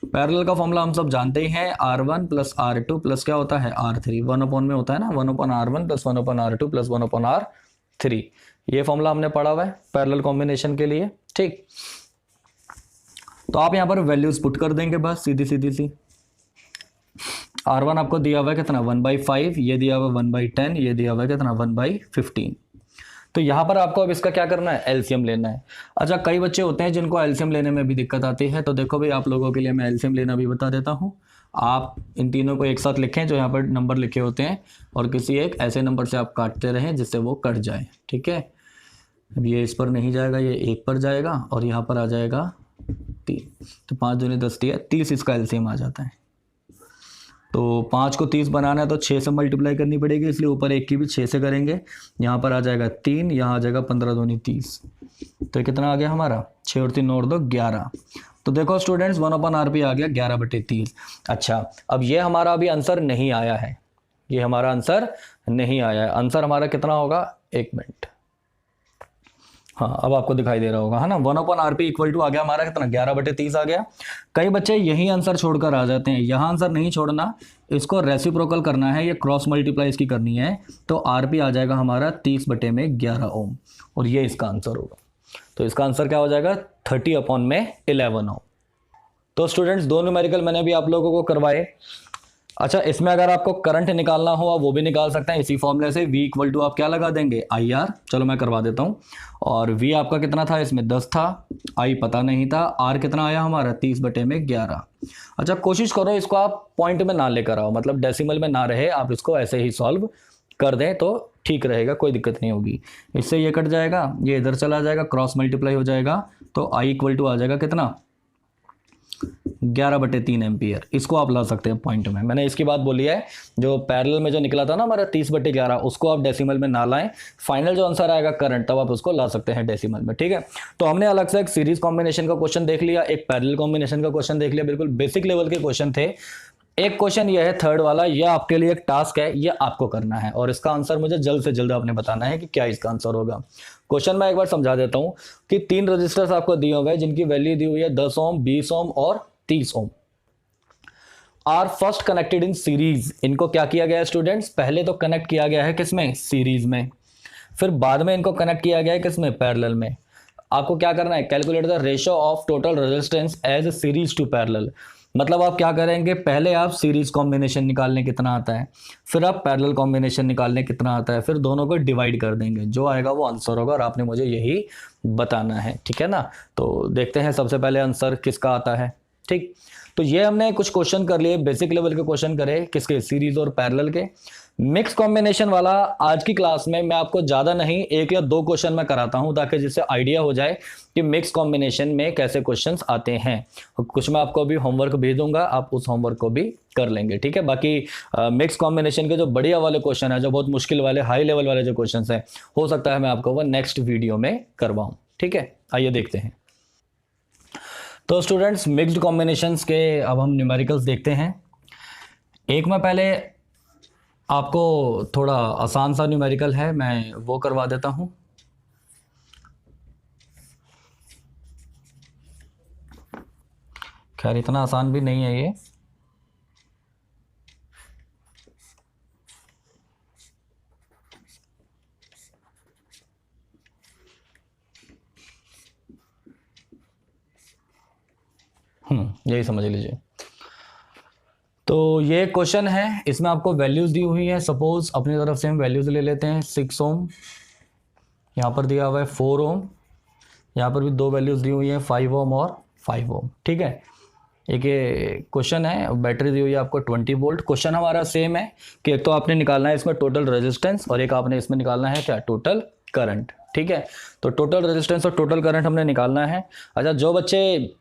पैरेलल का फॉर्मूला हम सब जानते ही हैं, R1 प्लस R2 प्लस क्या होता है R3, 1 अपॉन में होता है ना 1 upon R1 plus 1 upon R2 plus 1 upon R3। ये फॉर्मूला हमने पढ़ा हुआ है पैरेलल कॉम्बिनेशन के लिए, ठीक। तो आप यहाँ पर वैल्यूज पुट कर देंगे बस सीधी सीधी सी। R1 आपको दिया हुआ है कितना 1/5, ये दिया हुआ है 1/10, ये दिया हुआ है कितना 1/15। तो यहाँ पर आपको अब इसका क्या करना है, एलसीएम लेना है। अच्छा, कई बच्चे होते हैं जिनको एलसीएम लेने में भी दिक्कत आती है, तो देखो भाई आप लोगों के लिए मैं एलसीएम लेना भी बता देता हूँ। आप इन तीनों को एक साथ लिखें जो यहाँ पर नंबर लिखे होते हैं, और किसी एक ऐसे नंबर से आप काटते रहें जिससे वो कट जाए, ठीक है। अब ये इस पर नहीं जाएगा, ये 1 पर जाएगा और यहाँ पर आ जाएगा 3, तो 5 दूनी 10 दिया 30, इसका एलसीएम आ जाता है। तो 5 को 30 बनाना है तो 6 से मल्टीप्लाई करनी पड़ेगी, इसलिए ऊपर 1 की भी 6 से करेंगे। यहाँ पर आ जाएगा 3, यहाँ आ जाएगा 15 दूनी 30, तो ये कितना आ गया हमारा 6 और 3 और 2 11। तो देखो स्टूडेंट्स 1/RP आ गया 11/30। अच्छा, अब ये हमारा अभी आंसर नहीं आया है, ये हमारा आंसर नहीं आया है। आंसर हमारा कितना होगा, 1 मिनट, हाँ अब आपको दिखाई दे रहा होगा, है ना। 1/RP इक्वल टू आ गया हमारा कितना 11/30 आ गया। कई बच्चे यही आंसर छोड़कर आ जाते हैं, यहाँ आंसर नहीं छोड़ना, इसको रेसिप्रोकल करना है, ये क्रॉस मल्टीप्लाई इसकी करनी है। तो RP आ जाएगा हमारा 30/11 ओम, और ये इसका आंसर होगा। तो इसका आंसर क्या हो जाएगा 30/11 ओम। तो स्टूडेंट्स 2 न्यूमेरिकल मैंने भी आप लोगों को करवाए। अच्छा, इसमें अगर आपको करंट निकालना हो आप वो भी निकाल सकते हैं इसी फॉर्मूले से। V इक्वल टू आप क्या लगा देंगे IR, चलो मैं करवा देता हूँ। और V आपका कितना था, इसमें 10 था, I पता नहीं था, R कितना आया हमारा 30/11। अच्छा, कोशिश करो इसको आप पॉइंट में ना लेकर आओ, मतलब डेसिमल में ना रहे, आप इसको ऐसे ही सॉल्व कर दें तो ठीक रहेगा, कोई दिक्कत नहीं होगी। इससे ये कट जाएगा, ये इधर चला जाएगा, क्रॉस मल्टीप्लाई हो जाएगा, तो I इक्वल टू आ जाएगा कितना 11/3 एम्पियर। इसको आप ला सकते हैं पॉइंट में, मैंने इसकी बात बोली है। जो पैरेलल में जो निकला था ना हमारा 30/11, उसको आप डेसिमल में ना लाएं, फाइनल जो आंसर आएगा करंट, तब आप उसको ला सकते हैं डेसिमल में, ठीक है। तो हमने अलग से एक सीरीज कॉम्बिनेशन का क्वेश्चन देख लिया, एक पैरेलल कॉम्बिनेशन का क्वेश्चन देख लिया, बिल्कुल बेसिक लेवल के क्वेश्चन थे। एक क्वेश्चन ये है थर्ड वाला, ये आपके लिए एक टास्क है, ये आपको करना है और इसका आंसर मुझे जल्द से जल्द आपने बताना है कि क्या इसका आंसर होगा। क्वेश्चन मैं एक बार समझा देता हूं कि 3 रजिस्टर्स आपको दिए हुए हैं जिनकी वैल्यू दी हुई है 10 ओम, 20 ओम और 30 ohm. Are first connected in series. इनको क्या किया गया है स्टूडेंट्स, पहले तो कनेक्ट किया गया है किसमें, सीरीज में, फिर बाद में इनको कनेक्ट किया गया है किसमें, पैरेलल में। आपको क्या करना है, calculate the ratio of total resistance as series to parallel. मतलब आप क्या करेंगे, पहले आप सीरीज कॉम्बिनेशन निकालने कितना आता है, फिर आप पैरेलल कॉम्बिनेशन निकालने कितना आता है, फिर दोनों को डिवाइड कर देंगे, जो आएगा वो आंसर होगा, और आपने मुझे यही बताना है, ठीक है ना। तो देखते हैं सबसे पहले आंसर किसका आता है, ठीक। तो ये हमने कुछ क्वेश्चन कर लिए, बेसिक लेवल के क्वेश्चन करे किसके, सीरीज और पैरेलल के। मिक्स कॉम्बिनेशन वाला आज की क्लास में मैं आपको ज्यादा नहीं 1 या 2 क्वेश्चन मैं कराता हूं, ताकि जिससे आइडिया हो जाए कि मिक्स कॉम्बिनेशन में कैसे क्वेश्चंस आते हैं। कुछ मैं आपको अभी होमवर्क भेज दूंगा, आप उस होमवर्क को भी कर लेंगे, ठीक है। बाकी मिक्स कॉम्बिनेशन के जो बढ़िया वाले क्वेश्चन है, जो बहुत मुश्किल वाले हाई लेवल वाले जो क्वेश्चन है, हो सकता है मैं आपको वो नेक्स्ट वीडियो में करवाऊं, ठीक है। आइए देखते हैं। तो स्टूडेंट्स मिक्स्ड कॉम्बिनेशंस के अब हम न्यूमेरिकल्स देखते हैं। एक मैं पहले आपको थोड़ा आसान सा न्यूमेरिकल है, मैं वो करवा देता हूं। खैर इतना आसान भी नहीं है ये। यही समझ लीजिए। तो ये क्वेश्चन है, इसमें आपको वैल्यूज दी हुई है। सपोज अपनी तरफ से हम वैल्यूज ले लेते हैं, 6 ओम, यहाँ पर दिया हुआ है 4 ओम, यहाँ पर भी 2 वैल्यूज दी हुई है 5 ओम और 5 ओम, ठीक है। एक ये क्वेश्चन है, बैटरी दी हुई है आपको 20 वोल्ट। क्वेश्चन हमारा सेम है कि एक तो आपने निकालना है इसमें टोटल रेजिस्टेंस, और एक आपने इसमें निकालना है क्या, टोटल करंट, ठीक है। तो टोटल रेजिस्टेंस और टोटल करंट हमने निकालना है। अच्छा, जो बच्चे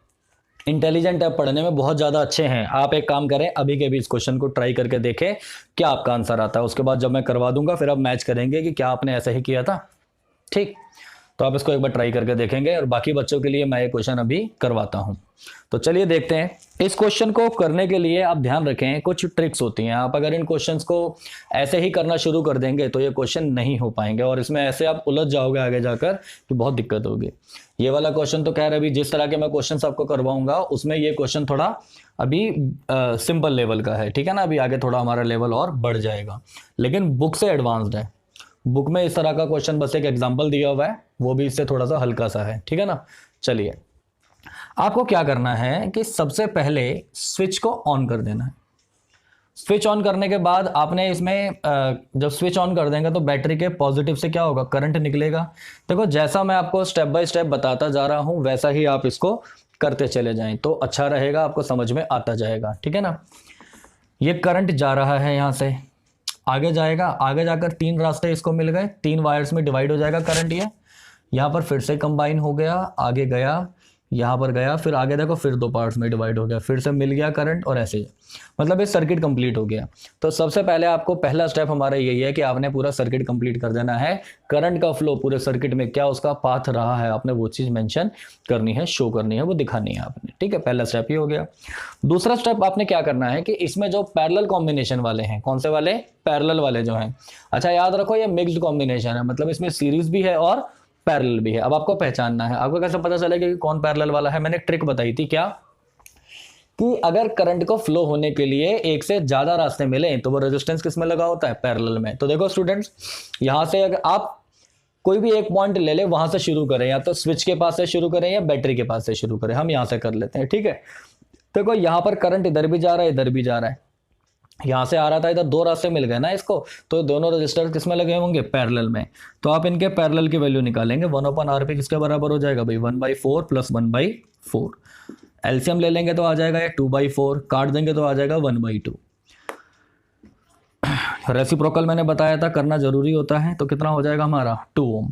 इंटेलिजेंट है, पढ़ने में बहुत ज़्यादा अच्छे हैं, आप एक काम करें, अभी के भी इस क्वेश्चन को ट्राई करके देखें क्या आपका आंसर आता है। उसके बाद जब मैं करवा दूंगा फिर आप मैच करेंगे कि क्या आपने ऐसा ही किया था। ठीक, तो आप इसको एक बार ट्राई करके देखेंगे और बाकी बच्चों के लिए मैं ये क्वेश्चन अभी करवाता हूं। तो चलिए देखते हैं। इस क्वेश्चन को करने के लिए आप ध्यान रखें, कुछ ट्रिक्स होती हैं। आप अगर इन क्वेश्चंस को ऐसे ही करना शुरू कर देंगे तो ये क्वेश्चन नहीं हो पाएंगे और इसमें ऐसे आप उलझ जाओगे आगे जाकर कि बहुत दिक्कत होगी। ये वाला क्वेश्चन तो कह रहे अभी जिस तरह के मैं क्वेश्चन आपको करवाऊंगा उसमें ये क्वेश्चन थोड़ा अभी सिंपल लेवल का है, ठीक है ना। अभी आगे थोड़ा हमारा लेवल और बढ़ जाएगा, लेकिन बुक से एडवांस्ड है। बुक में इस तरह का क्वेश्चन बस एक एग्जांपल दिया हुआ है, वो भी इससे थोड़ा सा हल्का सा है, ठीक है ना। चलिए, आपको क्या करना है कि सबसे पहले स्विच को ऑन कर देना है। स्विच ऑन करने के बाद आपने इसमें जब स्विच ऑन कर देंगे तो बैटरी के पॉजिटिव से क्या होगा, करंट निकलेगा। देखो जैसा मैं आपको स्टेप बाय स्टेप बताता जा रहा हूं वैसा ही आप इसको करते चले जाएं तो अच्छा रहेगा, आपको समझ में आता जाएगा, ठीक है ना। ये करंट जा रहा है, यहां से आगे जाएगा, आगे जाकर 3 रास्ते इसको मिल गए, 3 वायर्स में डिवाइड हो जाएगा करंट। ये यहाँ पर फिर से कंबाइन हो गया, आगे गया, यहाँ पर गया, फिर आगे देखो फिर 2 पार्ट्स में डिवाइड हो गया, फिर से मिल गया करंट और ऐसे मतलब ये सर्किट कंप्लीट हो गया। तो सबसे पहले आपको पहला स्टेप हमारा यही है कि आपने पूरा सर्किट कंप्लीट कर देना है। करंट का फ्लो पूरे सर्किट में क्या उसका पाथ रहा है आपने वो चीज़ मेंशन करनी है, शो करनी है, वो दिखानी है आपने, ठीक है। पहला स्टेप ये हो गया। दूसरा स्टेप आपने क्या करना है कि इसमें जो पैरेलल कॉम्बिनेशन वाले हैं, कौन से वाले, पैरेलल वाले जो हैं, अच्छा याद रखो ये मिक्स्ड कॉम्बिनेशन है, मतलब इसमें सीरीज भी है और पैरेलल भी है। अब आपको पहचानना है, आपको कैसे पता चलेगा कि कौन पैरेलल वाला है। मैंने एक ट्रिक बताई थी, क्या कि अगर करंट को फ्लो होने के लिए एक से ज्यादा रास्ते मिले तो वो रेजिस्टेंस किस में लगा होता है, पैरेलल में। तो देखो स्टूडेंट्स, यहां से अगर आप कोई भी एक पॉइंट ले ले, वहां से शुरू करें, या तो स्विच के पास से शुरू करें या बैटरी के पास से शुरू करें। हम यहां से कर लेते हैं, ठीक है। देखो यहां पर करंट इधर भी जा रहा है, इधर भी जा रहा है, यहां से आ रहा था, इधर 2 रास्ते मिल गए ना इसको, तो दोनों रजिस्टर किसमें लगे होंगे, पैरेलल में। तो आप इनके पैरेलल की वैल्यू निकालेंगे, 1/RP किसके बराबर हो जाएगा भाई, 1/4 + 1/4। एलसीएम ले लेंगे तो आ जाएगा ये 2/4, काट देंगे तो आ जाएगा 1/2। रेसिप्रोकल मैंने बताया था करना जरूरी होता है, तो कितना हो जाएगा हमारा 2 ओम।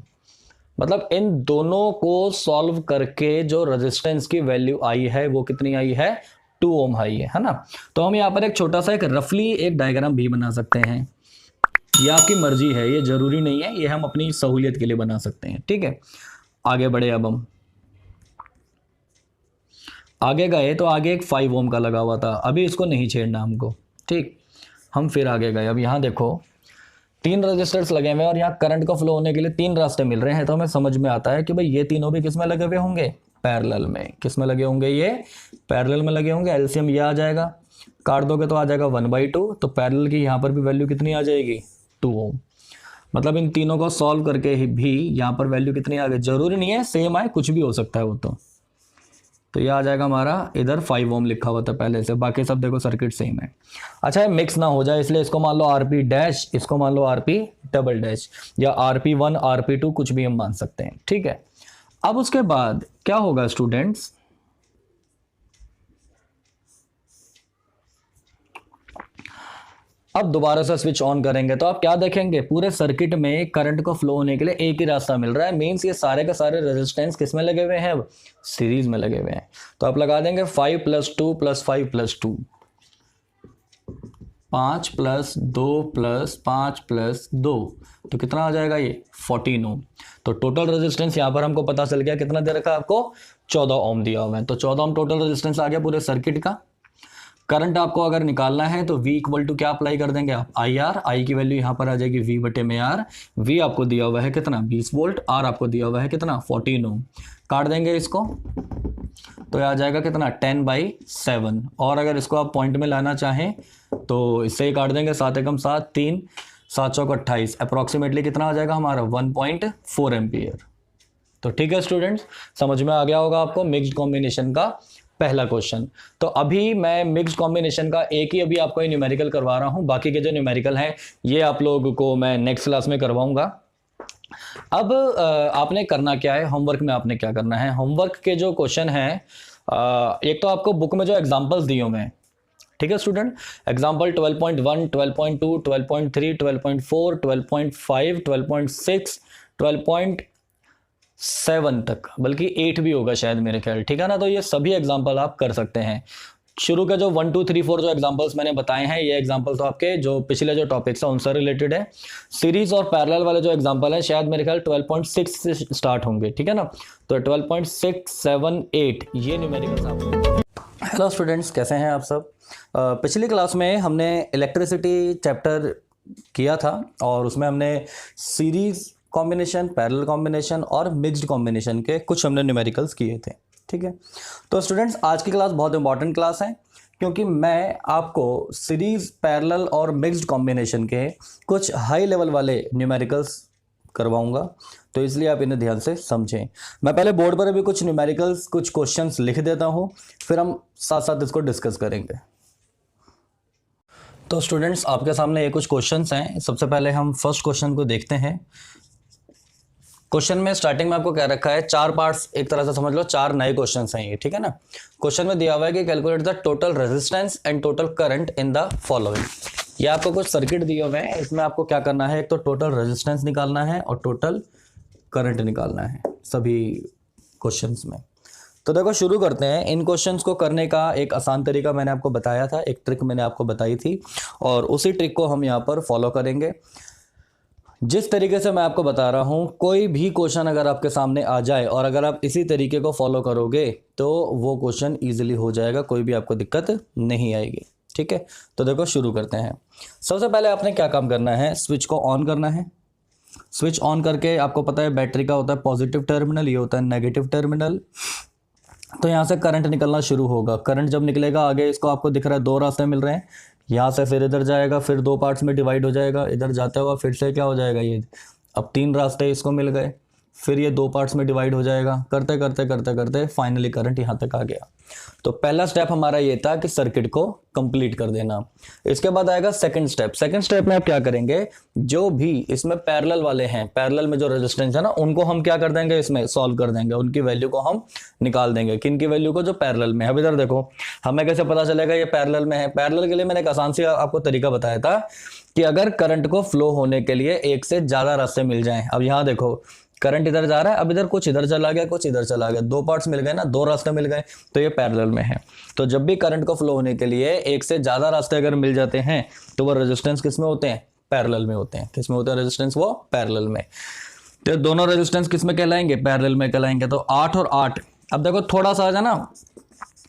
मतलब इन दोनों को सॉल्व करके जो रेजिस्टेंस की वैल्यू आई है वो कितनी आई है, 2 ओम आई है ना। तो हम यहाँ पर एक छोटा सा एक रफली एक डायग्राम भी बना सकते हैं, ये आपकी मर्जी है, ये जरूरी नहीं है, ये हम अपनी सहूलियत के लिए बना सकते हैं, ठीक है। आगे बढ़े, अब हम आगे गए तो आगे एक 5 ओम का लगा हुआ था, अभी इसको नहीं छेड़ना हमको, ठीक। हम फिर आगे गए, अब यहाँ देखो 3 रजिस्टर्स लगे हुए हैं और यहाँ करंट का फ्लो होने के लिए 3 रास्ते मिल रहे हैं। तो हमें समझ में आता है कि भाई ये तीनों भी किसमें लगे हुए होंगे, पैरेलल में। किसमें लगे होंगे, ये पैरेलल में लगे होंगे। एलसीएम ये आ जाएगा, काट दोगे तो आ जाएगा 1/2। तो पैरेलल की यहाँ पर भी वैल्यू कितनी आ जाएगी, 2 ओम। मतलब इन तीनों को सॉल्व करके ही भी यहाँ पर वैल्यू कितनी आ गई, जरूरी नहीं है सेम आए, कुछ भी हो सकता है वो। तो ये आ जाएगा हमारा, इधर 5 ओम लिखा हुआ था पहले से, बाकी सब देखो सर्किट सेम है। अच्छा, ये मिक्स ना हो जाए इसलिए इसको मान लो RP डैश, इसको मान लो RP डबल डैश, या RP1 RP2 कुछ भी हम मान सकते हैं, ठीक है। अब उसके बाद क्या होगा स्टूडेंट्स, अब दोबारा से स्विच ऑन करेंगे तो आप क्या देखेंगे, पूरे सर्किट में करंट को फ्लो होने के लिए एक ही रास्ता मिल रहा है। मींस ये सारे के सारे रेजिस्टेंस किसमें लगे हुए हैं, सीरीज में लगे हुए हैं। तो आप लगा देंगे 5 + 2 + 5 + 2, 5 + 2 + 5 + 2, तो कितना आ जाएगा ये 14 ओम। तो टोटल रेजिस्टेंस यहां पर हमको पता चल गया, कितना दे रखा है आपको, 14 ओम दिया हुआ है। तो 14 ओम टोटल रेजिस्टेंस आ गया पूरे सर्किट का। करंट आपको अगर निकालना है तो V = क्या अप्लाई कर देंगे आप, IR। I की वैल्यू यहाँ पर आ जाएगी V/R। V आपको दिया हुआ है कितना, 20 वोल्ट। R आपको दिया हुआ है कितना, 14 ओम। काट देंगे इसको तो आ जाएगा कितना, 10/7। और अगर इसको आप पॉइंट में लाना चाहें तो इससे ही काट देंगे, 7 एकम 7, 3 7 चौक 28, अप्रॉक्सीमेटली कितना आ जाएगा हमारा, 1.4 एम्पियर। तो ठीक है स्टूडेंट्स, समझ में आ गया होगा आपको मिक्स्ड कॉम्बिनेशन का पहला क्वेश्चन। तो अभी मैं मिक्स्ड कॉम्बिनेशन का एक ही अभी आपको न्यूमेरिकल करवा रहा हूं, बाकी के जो न्यूमेरिकल हैं ये आप लोगों को मैं नेक्स्ट क्लास में करवाऊंगा। अब आपने करना क्या है, होमवर्क में आपने क्या करना है, होमवर्क के जो क्वेश्चन हैं, एक तो आपको बुक में जो एग्जांपल्स दिए हुए हैं, ठीक है स्टूडेंट, एग्जांपल 12.1, 12.2, 12.3, 12.4, 12.5, 12.6, 12. 7 तक, बल्कि 8 भी होगा शायद मेरे ख्याल, ठीक है ना। तो ये सभी एग्जाम्पल आप कर सकते हैं। शुरू के जो 1 2 3 4 जो एग्जांपल्स मैंने बताए हैं, ये एग्जांपल तो आपके जो पिछले जो टॉपिक्स है उनसे रिलेटेड है। सीरीज और पैरेलल वाले जो एग्जांपल है शायद मेरे ख्याल 12.6 से स्टार्ट होंगे, ठीक है ना। तो 12.6 7 8 ये न्यूमेरिकल्स आप। हेलो स्टूडेंट्स, कैसे हैं आप सब। पिछली क्लास में हमने इलेक्ट्रिसिटी चैप्टर किया था और उसमें हमने सीरीज कॉम्बिनेशन, पैरेलल कॉम्बिनेशन और मिक्स्ड कॉम्बिनेशन के कुछ हमने न्यूमेरिकल्स किए थे, ठीक है। तो स्टूडेंट्स, आज की क्लास बहुत इंपॉर्टेंट क्लास है क्योंकि मैं आपको सीरीज, पैरेलल और मिक्स्ड कॉम्बिनेशन के कुछ हाई लेवल वाले न्यूमेरिकल्स करवाऊंगा, तो इसलिए आप इन्हें ध्यान से समझें। मैं पहले बोर्ड पर अभी कुछ न्यूमेरिकल्स, कुछ क्वेश्चंस लिख देता हूं, फिर हम साथ साथ इसको डिस्कस करेंगे। तो स्टूडेंट्स, आपके सामने ये कुछ क्वेश्चंस हैं। सबसे पहले हम फर्स्ट क्वेश्चन को देखते हैं। क्वेश्चन में स्टार्टिंग में आपको क्या रखा है, 4 पार्ट्स, एक तरह से समझ लो 4 नए क्वेश्चंस हैं ये, ठीक है ना। क्वेश्चन में दिया हुआ है कि calculate the total resistance and total current in the following. ये आपको कुछ सर्किट दिए हुए हैं, इसमें आपको क्या करना है, एक तो टोटल रेजिस्टेंस निकालना है और टोटल करंट निकालना है सभी क्वेश्चंस में। तो देखो शुरू करते हैं। इन क्वेश्चंस को करने का एक आसान तरीका मैंने आपको बताया था, एक ट्रिक मैंने आपको बताई थी और उसी ट्रिक को हम यहाँ पर फॉलो करेंगे। जिस तरीके से मैं आपको बता रहा हूँ, कोई भी क्वेश्चन अगर आपके सामने आ जाए और अगर आप इसी तरीके को फॉलो करोगे तो वो क्वेश्चन इजीली हो जाएगा, कोई भी आपको दिक्कत नहीं आएगी, ठीक है। तो देखो शुरू करते हैं। सबसे पहले आपने क्या काम करना है, स्विच को ऑन करना है। स्विच ऑन करके आपको पता है बैटरी का होता है पॉजिटिव टर्मिनल, ये होता है नेगेटिव टर्मिनल। तो यहाँ से करंट निकलना शुरू होगा। करंट जब निकलेगा आगे, इसको आपको दिख रहा है 2 रास्ते मिल रहे हैं, यहाँ से फिर इधर जाएगा, फिर 2 पार्ट्स में डिवाइड हो जाएगा, इधर जाता हुआ फिर से क्या हो जाएगा, ये अब 3 रास्ते इसको मिल गए, फिर ये 2 पार्ट्स में डिवाइड हो जाएगा। करते करते करते करते फाइनली करंट यहाँ तक आ गया। तो पहला स्टेप हमारा ये था कि सर्किट को कंप्लीट कर देना। इसके बाद आएगा सेकंड स्टेप। सेकंड स्टेप में आप क्या करेंगे, जो भी इसमें पैरेलल वाले हैं, पैरेलल में जो रेजिस्टेंस है ना, उनको हम क्या कर देंगे, इसमें सॉल्व कर देंगे, उनकी वैल्यू को हम निकाल देंगे। किन की वैल्यू को, जो पैरेलल में है। अब इधर देखो, हमें कैसे पता चलेगा ये पैरेलल में है। पैरेलल के लिए मैंने एक आसान सी आपको तरीका बताया था कि अगर करंट को फ्लो होने के लिए एक से ज्यादा रास्ते मिल जाएं। अब यहाँ देखो, करंट इधर जा रहा है, अब इधर कुछ इधर चला गया, कुछ इधर चला गया, 2 पार्ट्स मिल गए ना, 2 रास्ते मिल गए, तो ये पैरेलल में है। तो जब भी करंट को फ्लो होने के लिए एक से ज्यादा रास्ते अगर मिल जाते हैं तो वो रेजिस्टेंस किस में होते हैं, पैरेलल में होते हैं। किस में होते हैं रेजिस्टेंस, वो पैरेलल में। तो दोनों रेजिस्टेंस किस में कहलाएंगे, पैरेलल में कहलाएंगे। तो 8 और 8। अब देखो थोड़ा सा है ना,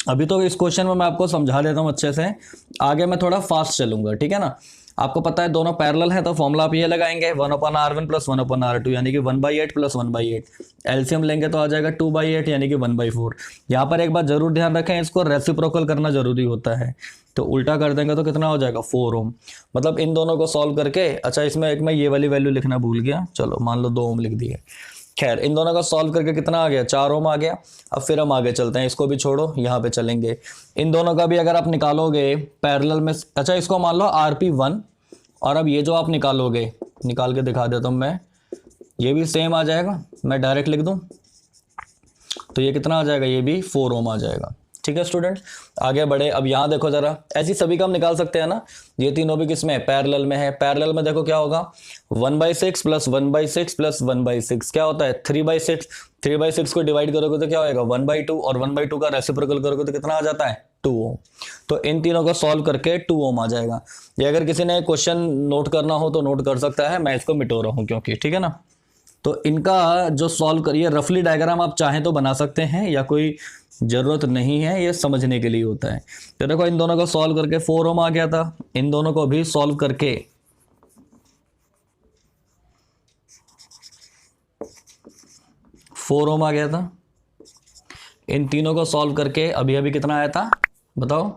अभी तो इस क्वेश्चन में मैं आपको समझा देता हूँ अच्छे से, आगे मैं थोड़ा फास्ट चलूंगा, ठीक है ना। आपको पता है दोनों पैरेलल है, तो फॉर्मूला आप ये लगाएंगे 1/R1 + 1/R2 यानी कि 1/8 + 1/8। एलसीएम लेंगे तो आ जाएगा 2/8 यानी कि 1/4। यहाँ पर एक बात जरूर ध्यान रखें, इसको रेसिप्रोकल करना जरूरी होता है। तो उल्टा कर देंगे तो कितना हो जाएगा, 4 ओम। मतलब इन दोनों को सॉल्व करके, अच्छा इसमें एक मैं ये वाली वैल्यू लिखना भूल गया, चलो मान लो 2 ओम लिख दिए। खैर, इन दोनों का सॉल्व करके कितना आ गया, 4 ओम आ गया। अब फिर हम आगे चलते हैं, इसको भी छोड़ो, यहाँ पे चलेंगे। इन दोनों का भी अगर आप निकालोगे पैरेलल में, अच्छा इसको मान लो RP1, और अब ये जो आप निकालोगे, निकाल के दिखा देता हूं मैं, ये भी सेम आ जाएगा। मैं डायरेक्ट लिख दूं तो ये कितना आ जाएगा, ये भी 4 ओम आ जाएगा, ठीक है स्टूडेंट्स। आगे बढ़े। अब यहाँ देखो जरा, ऐसी सभी का हम निकाल सकते हैं ना, ये तीनों भी किसमें, पैरेलल में है। पैरेलल में देखो क्या होगा, 1/6 + 1/6 + 1/6 क्या होता है, 3/6। 3/6 को डिवाइड करोगे तो क्या होगा, 1/2, और 1/2 का रेसिप्रोकल करोगे तो कितना आ जाता है, 2 ओम। तो इन तीनों को सॉल्व करके 2 ओम आ जाएगा। ये अगर किसी ने क्वेश्चन नोट करना हो तो नोट कर सकता है, मैं इसको मिटो रहा हूं क्योंकि, ठीक है ना। तो इनका जो सॉल्व करिए, रफली डायग्राम आप चाहें तो बना सकते हैं या कोई जरूरत नहीं है, ये समझने के लिए होता है। तो देखो इन दोनों को सॉल्व करके 4 ओम आ गया था, इन दोनों को भी सॉल्व करके 4 ओम आ गया था। इन तीनों को सॉल्व करके अभी अभी कितना आया था बताओ,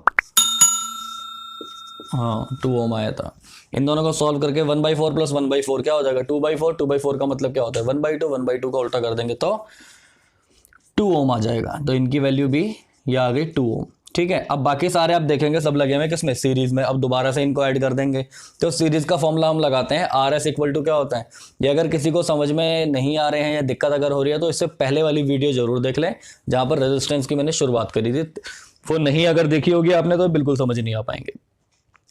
हाँ 2 ओम आया था। इन दोनों को सॉल्व करके 1/4 + 1/4 क्या हो जाएगा, 2/4। 2/4 का मतलब क्या होता है, 1/2। 1/2 का उल्टा कर देंगे तो 2 ओम आ जाएगा। तो इनकी वैल्यू भी ये आ गई 2 ओम, ठीक है। अब बाकी सारे आप देखेंगे सब लगे हुए किसमें, सीरीज में। अब दोबारा से इनको ऐड कर देंगे। तो सीरीज का फॉर्मूला हम लगाते हैं, RS = क्या होता है। ये अगर किसी को समझ में नहीं आ रहे हैं या दिक्कत अगर हो रही है तो इससे पहले वाली वीडियो जरूर देख लें, जहां पर रेजिस्टेंस की मैंने शुरुआत करी थी। वो नहीं अगर देखी होगी आपने तो बिल्कुल समझ नहीं आ पाएंगे।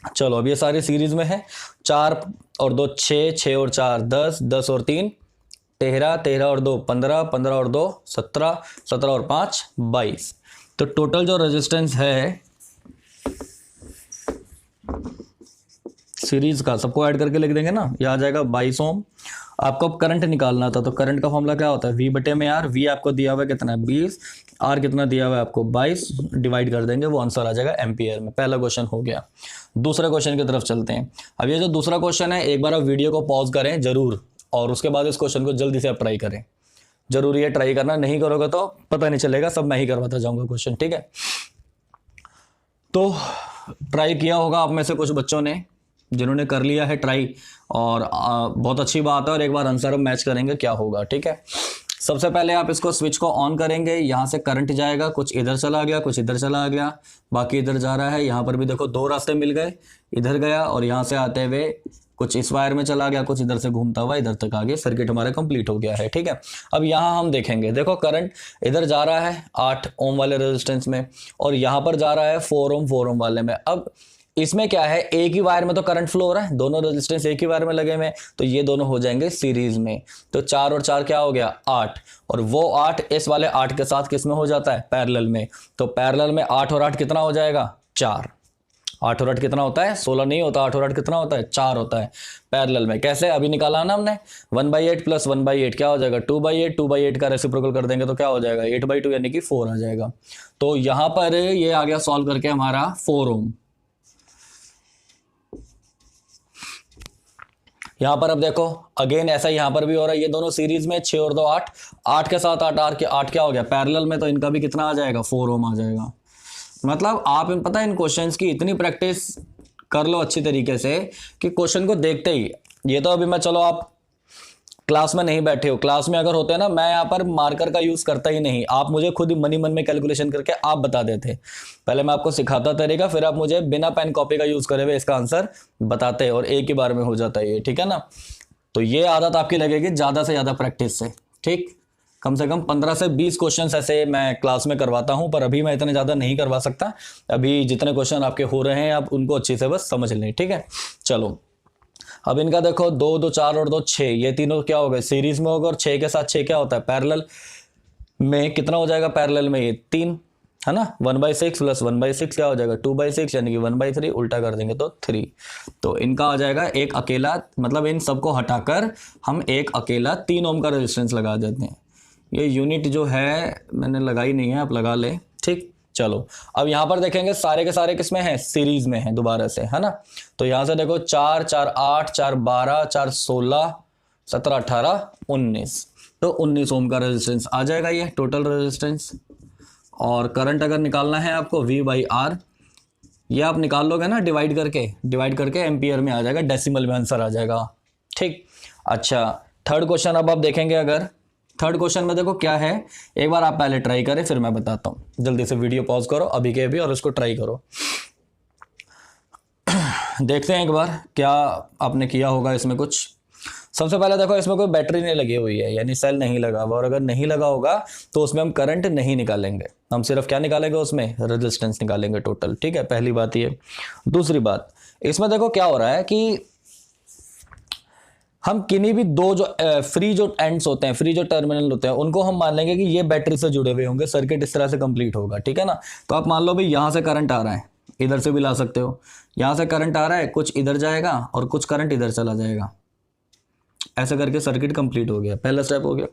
चलो अब ये सारे सीरीज में है, 4 और 2 6, 6 और 4 10, 10 और 3 13, 13 और 2 15, 15 और 2 17, 17 और 5 22। तो टोटल जो रेजिस्टेंस है सीरीज का, सबको ऐड करके लिख देंगे ना, ये आ जाएगा 22 ओम। आपको अब करंट निकालना था, तो करंट का फॉर्मूला क्या होता है, V बटे में R। V आपको दिया हुआ है कितना है 20, R कितना दिया हुआ है आपको 22, डिवाइड कर देंगे, वो आंसर आ जाएगा एम्पियर में। पहला क्वेश्चन हो गया। दूसरे क्वेश्चन की तरफ चलते हैं। अब ये जो दूसरा क्वेश्चन है, एक बार आप वीडियो को पॉज करें जरूर, और उसके बाद इस क्वेश्चन को जल्दी से आप ट्राई करें। जरूरी है ट्राई करना, नहीं करोगे तो पता नहीं चलेगा, सब मैं ही करवाता जाऊंगा क्वेश्चन, ठीक है। तो ट्राई किया होगा आप में से कुछ बच्चों ने, जिन्होंने कर लिया है ट्राई, और बहुत अच्छी बात है। और एक बार आंसर मैच करेंगे क्या होगा, ठीक है। सबसे पहले आप इसको स्विच को ऑन करेंगे, यहाँ से करंट जाएगा, कुछ इधर चला गया, कुछ इधर चला गया, बाकी इधर जा रहा है। यहाँ पर भी देखो दो रास्ते मिल गए, इधर गया और यहाँ से आते हुए कुछ इस वायर में चला गया, कुछ इधर से घूमता हुआ इधर तक आ गया, सर्किट हमारा कंप्लीट हो गया है, ठीक है। अब यहाँ हम देखेंगे, देखो करंट इधर जा रहा है 8 ओम वाले रेजिस्टेंस में, और यहाँ पर जा रहा है 4 ओम वाले में। अब इसमें क्या है, एक ही वायर में तो करंट फ्लो हो रहा है, दोनों रेजिस्टेंस एक ही वायर में लगे हुए हैं, तो ये दोनों हो जाएंगे सीरीज में। तो 4 और 4 क्या हो गया 8, और वो 8 इस वाले 8 के साथ किस में हो जाता है, पैरेलल में। तो पैरेलल में 8 और 8 कितना हो जाएगा 4। 8 और 8 कितना होता है 16 नहीं होता, 8 और 8 कितना होता है 4 होता है पैरेलल में। कैसे, अभी निकाला ना हमने, 1/8 प्लस 1/8 क्या हो जाएगा 2/8, 2/8 का रेसिप्रोकल कर देंगे तो क्या हो जाएगा 8/2 यानी कि 4 आ जाएगा। तो यहां पर ये आ गया सॉल्व करके हमारा 4 ओम। यहां पर अब देखो अगेन ऐसा यहां पर भी हो रहा है, ये दोनों सीरीज में 6 और 2 8, 8 के साथ 8, 8 क्या हो गया पैरेलल में, तो इनका भी कितना आ जाएगा 4 ओम आ जाएगा। मतलब आप पता है इन क्वेश्चंस की इतनी प्रैक्टिस कर लो अच्छी तरीके से कि क्वेश्चन को देखते ही, ये तो अभी मैं, चलो आप क्लास में नहीं बैठे हो, क्लास में अगर होते हैं ना, मैं यहाँ पर मार्कर का यूज करता ही नहीं, आप मुझे खुद ही मन में कैलकुलेशन करके आप बता देते। पहले मैं आपको सिखाता तरीका, फिर आप मुझे बिना पेन कॉपी का यूज करे हुए इसका आंसर बताते, और एक ही बार में हो जाता है ये, ठीक है ना। तो ये आदत आपकी लगेगी ज्यादा से ज्यादा प्रैक्टिस से, ठीक। कम से कम 15 से 20 क्वेश्चन ऐसे मैं क्लास में करवाता हूं, पर अभी मैं इतने ज्यादा नहीं करवा सकता। अभी जितने क्वेश्चन आपके हो रहे हैं आप उनको अच्छे से बस समझ लें, ठीक है। चलो अब इनका देखो 2, 2 4 और 2 6, ये तीनों क्या हो गए सीरीज में होगा, और 6 के साथ 6 क्या होता है पैरेलल में, कितना हो जाएगा पैरेलल में ये 3 है ना। 1/6 प्लस 1/6 क्या हो जाएगा 2/6 यानी कि 1/3, उल्टा कर देंगे तो 3। तो इनका आ जाएगा एक अकेला, मतलब इन सबको हटाकर हम एक अकेला 3 ओम का रेजिस्टेंस लगा देते हैं। ये यूनिट जो है मैंने लगाई नहीं है, आप लगा ले, ठीक। चलो अब यहां पर देखेंगे सारे के सारे किसमें हैं सीरीज में हैं दोबारा से, है ना। तो यहां से देखो 4 4 8 4 12 4 16 17 18 19, तो 19 ओम का रेजिस्टेंस आ जाएगा ये टोटल रेजिस्टेंस। और करंट अगर निकालना है आपको V/R, ये आप निकाल लोगे ना डिवाइड करके एम्पियर में आ जाएगा, डेसिमल में आंसर आ जाएगा, ठीक। अच्छा थर्ड क्वेश्चन अब आप देखेंगे, अगर थर्ड क्वेश्चन में देखो क्या है, एक बार आप पहले ट्राई करें फिर मैं बताता हूं। जल्दी से वीडियो पॉज करो अभी के अभी और इसको ट्राई करो। देखते हैं एक बार क्या आपने किया होगा इसमें कुछ। सबसे पहले देखो इसमें कोई बैटरी नहीं लगी हुई है, यानी सेल नहीं लगा हुआ, और अगर नहीं लगा होगा तो उसमें हम करंट नहीं निकालेंगे, हम सिर्फ क्या निकालेंगे उसमें रेजिस्टेंस निकालेंगे टोटल, ठीक है। पहली बात ये। दूसरी बात, इसमें देखो क्या हो रहा है कि हम किन्हीं भी दो जो फ्री जो एंड्स होते हैं, फ्री जो टर्मिनल होते हैं, उनको हम मान लेंगे कि ये बैटरी से जुड़े हुए होंगे, सर्किट इस तरह से कंप्लीट होगा, ठीक है ना। तो आप मान लो भाई यहां से करंट आ रहा है, इधर से भी ला सकते हो, यहां से करंट आ रहा है, कुछ इधर जाएगा और कुछ करंट इधर चला जाएगा, ऐसे करके सर्किट कंप्लीट हो गया। पहला स्टेप हो गया।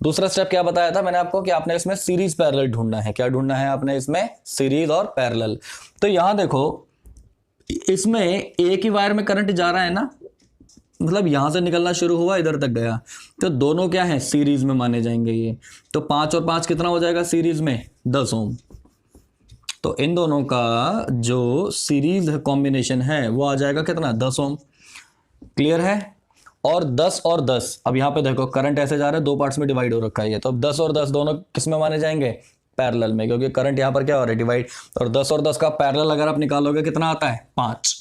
दूसरा स्टेप क्या बताया था मैंने आपको कि आपने इसमें सीरीज पैरेलल ढूंढना है। क्या ढूंढना है आपने इसमें सीरीज और पैरेलल। तो यहां देखो इसमें एक ही वायर में करंट जा रहा है ना, मतलब यहां से निकलना शुरू हुआ इधर तक गया, तो दोनों क्या है सीरीज में माने जाएंगे ये। तो 5 और 5 कितना हो जाएगा सीरीज में 10 ओम। तो इन दोनों का जो सीरीज कॉम्बिनेशन है वो आ जाएगा कितना 10 ओम। क्लियर है। और 10 और 10, अब यहां पे देखो करंट ऐसे जा रहा है, दो पार्ट्स में डिवाइड हो रखा है ये, तो अब 10 और 10 दोनों किस में माने जाएंगे पैरेलल में, क्योंकि करंट यहां पर क्या हो रहा है डिवाइड। और 10 और 10 का पैरेलल अगर आप निकालोगे कितना आता है 5,